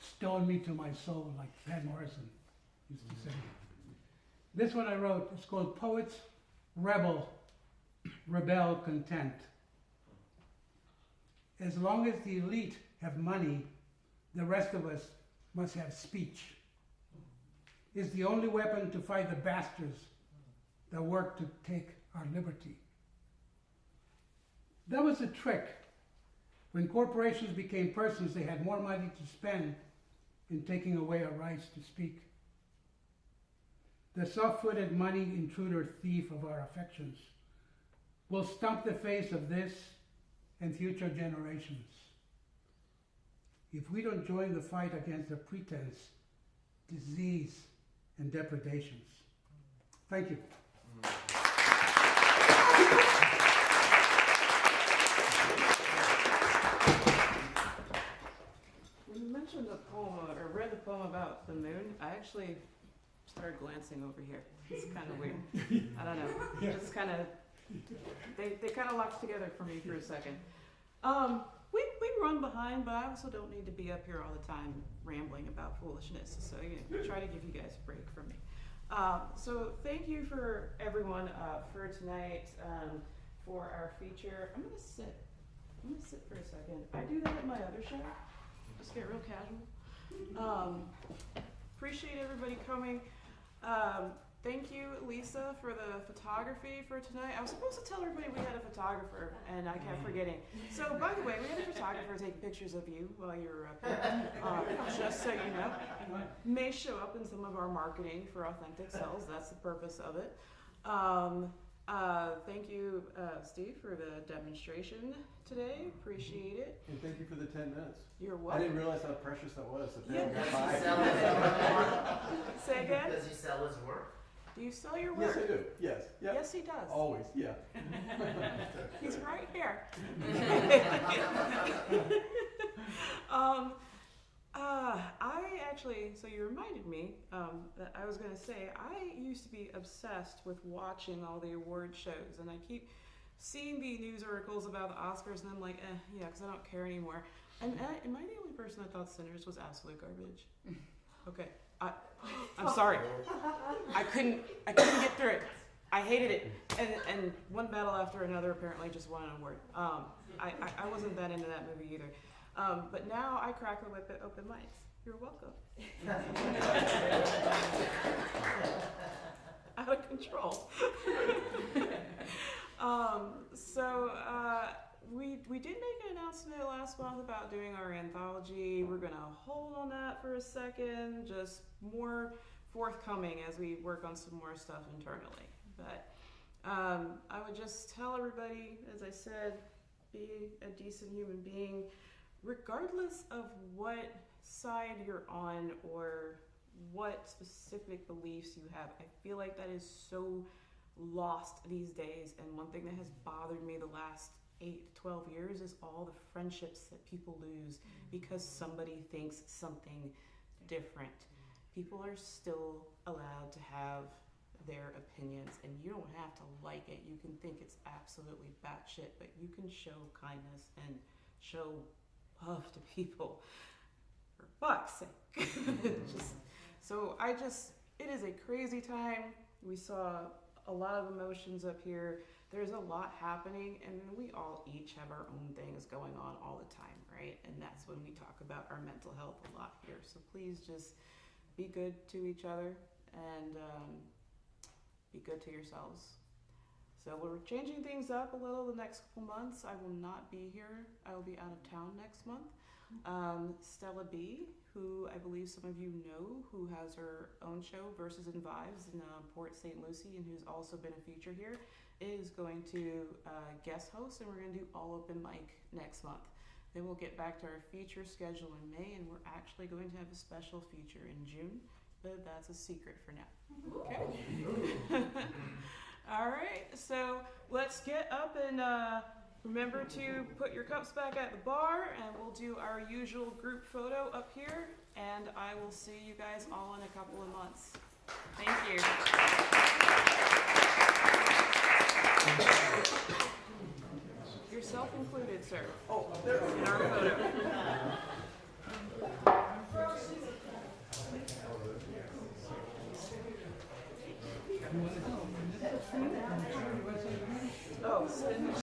Stone me to my soul, like Van Morrison used to say. This one I wrote, it's called Poets, Rebel, rebel content. As long as the elite have money, the rest of us must have speech. It's the only weapon to fight the bastards that work to take our liberty. That was the trick. When corporations became persons, they had more money to spend in taking away our rights to speak. The soft-footed money intruder thief of our affections will stump the face of this and future generations. If we don't join the fight against the pretense, disease, and depredations. Thank you. When you mentioned the poem, or read the poem about the moon, I actually started glancing over here. It's kind of weird. I don't know. It's kind of, they kind of locked together for me for a second. We run behind, but I also don't need to be up here all the time rambling about foolishness. So try to give you guys a break from me. So thank you for everyone for tonight, for our feature. I'm gonna sit for a second. I do that at my other show. Just get real casual. Appreciate everybody coming. Thank you, Lisa, for the photography for tonight. I was supposed to tell everybody we had a photographer, and I kept forgetting. So, by the way, we had a photographer take pictures of you while you were up here. Just so you know. May show up in some of our marketing for Authentic Selves. That's the purpose of it. Thank you, Steve, for the demonstration today. Appreciate it. And thank you for the 10 minutes. You're welcome. I didn't realize how precious that was. Yeah. Say again? Does he sell his work? Do you sell your work? Yes, I do. Yes. Yep. Yes, he does. Always. Yeah. He's right here. I actually, so you reminded me that I was going to say, I used to be obsessed with watching all the award shows, and I keep seeing the news articles about the Oscars, and I'm like, yeah, because I don't care anymore. And am I the only person that thought Sinners was absolute garbage? Okay. I'm sorry. I couldn't get through it. I hated it. And one battle after another apparently just won an award. I wasn't that into that movie either. But now I crack the whip at open mics. You're welcome. Out of control. We did make an announcement last month about doing our anthology. We're gonna hold on that for a second, just more forthcoming as we work on some more stuff internally. But I would just tell everybody, as I said, be a decent human being, regardless of what side you're on or what specific beliefs you have. I feel like that is so lost these days, and one thing that has bothered me the last 8 to 12 years is all the friendships that people lose because somebody thinks something different. People are still allowed to have their opinions, and you don't have to like it. You can think it's absolutely batshit, but you can show kindness and show love to people, for fuck's sake. It is a crazy time. We saw a lot of emotions up here. There's a lot happening, and we all each have our own things going on all the time, right? And that's when we talk about our mental health a lot here. So please just be good to each other and be good to yourselves. So we're changing things up a little the next couple months. I will not be here. I will be out of town next month. Stella B, who I believe some of you know, who has her own show, Verses and Vibes, in Port St. Lucie, and who's also been a feature here, is going to guest host, and we're going to do all open mic next month. Then we'll get back to our feature schedule in May, and we're actually going to have a special feature in June, but that's a secret for now. Okay? All right, so let's get up and remember to put your cups back at the bar, and we'll do our usual group photo up here, and I will see you guys all in a couple of months.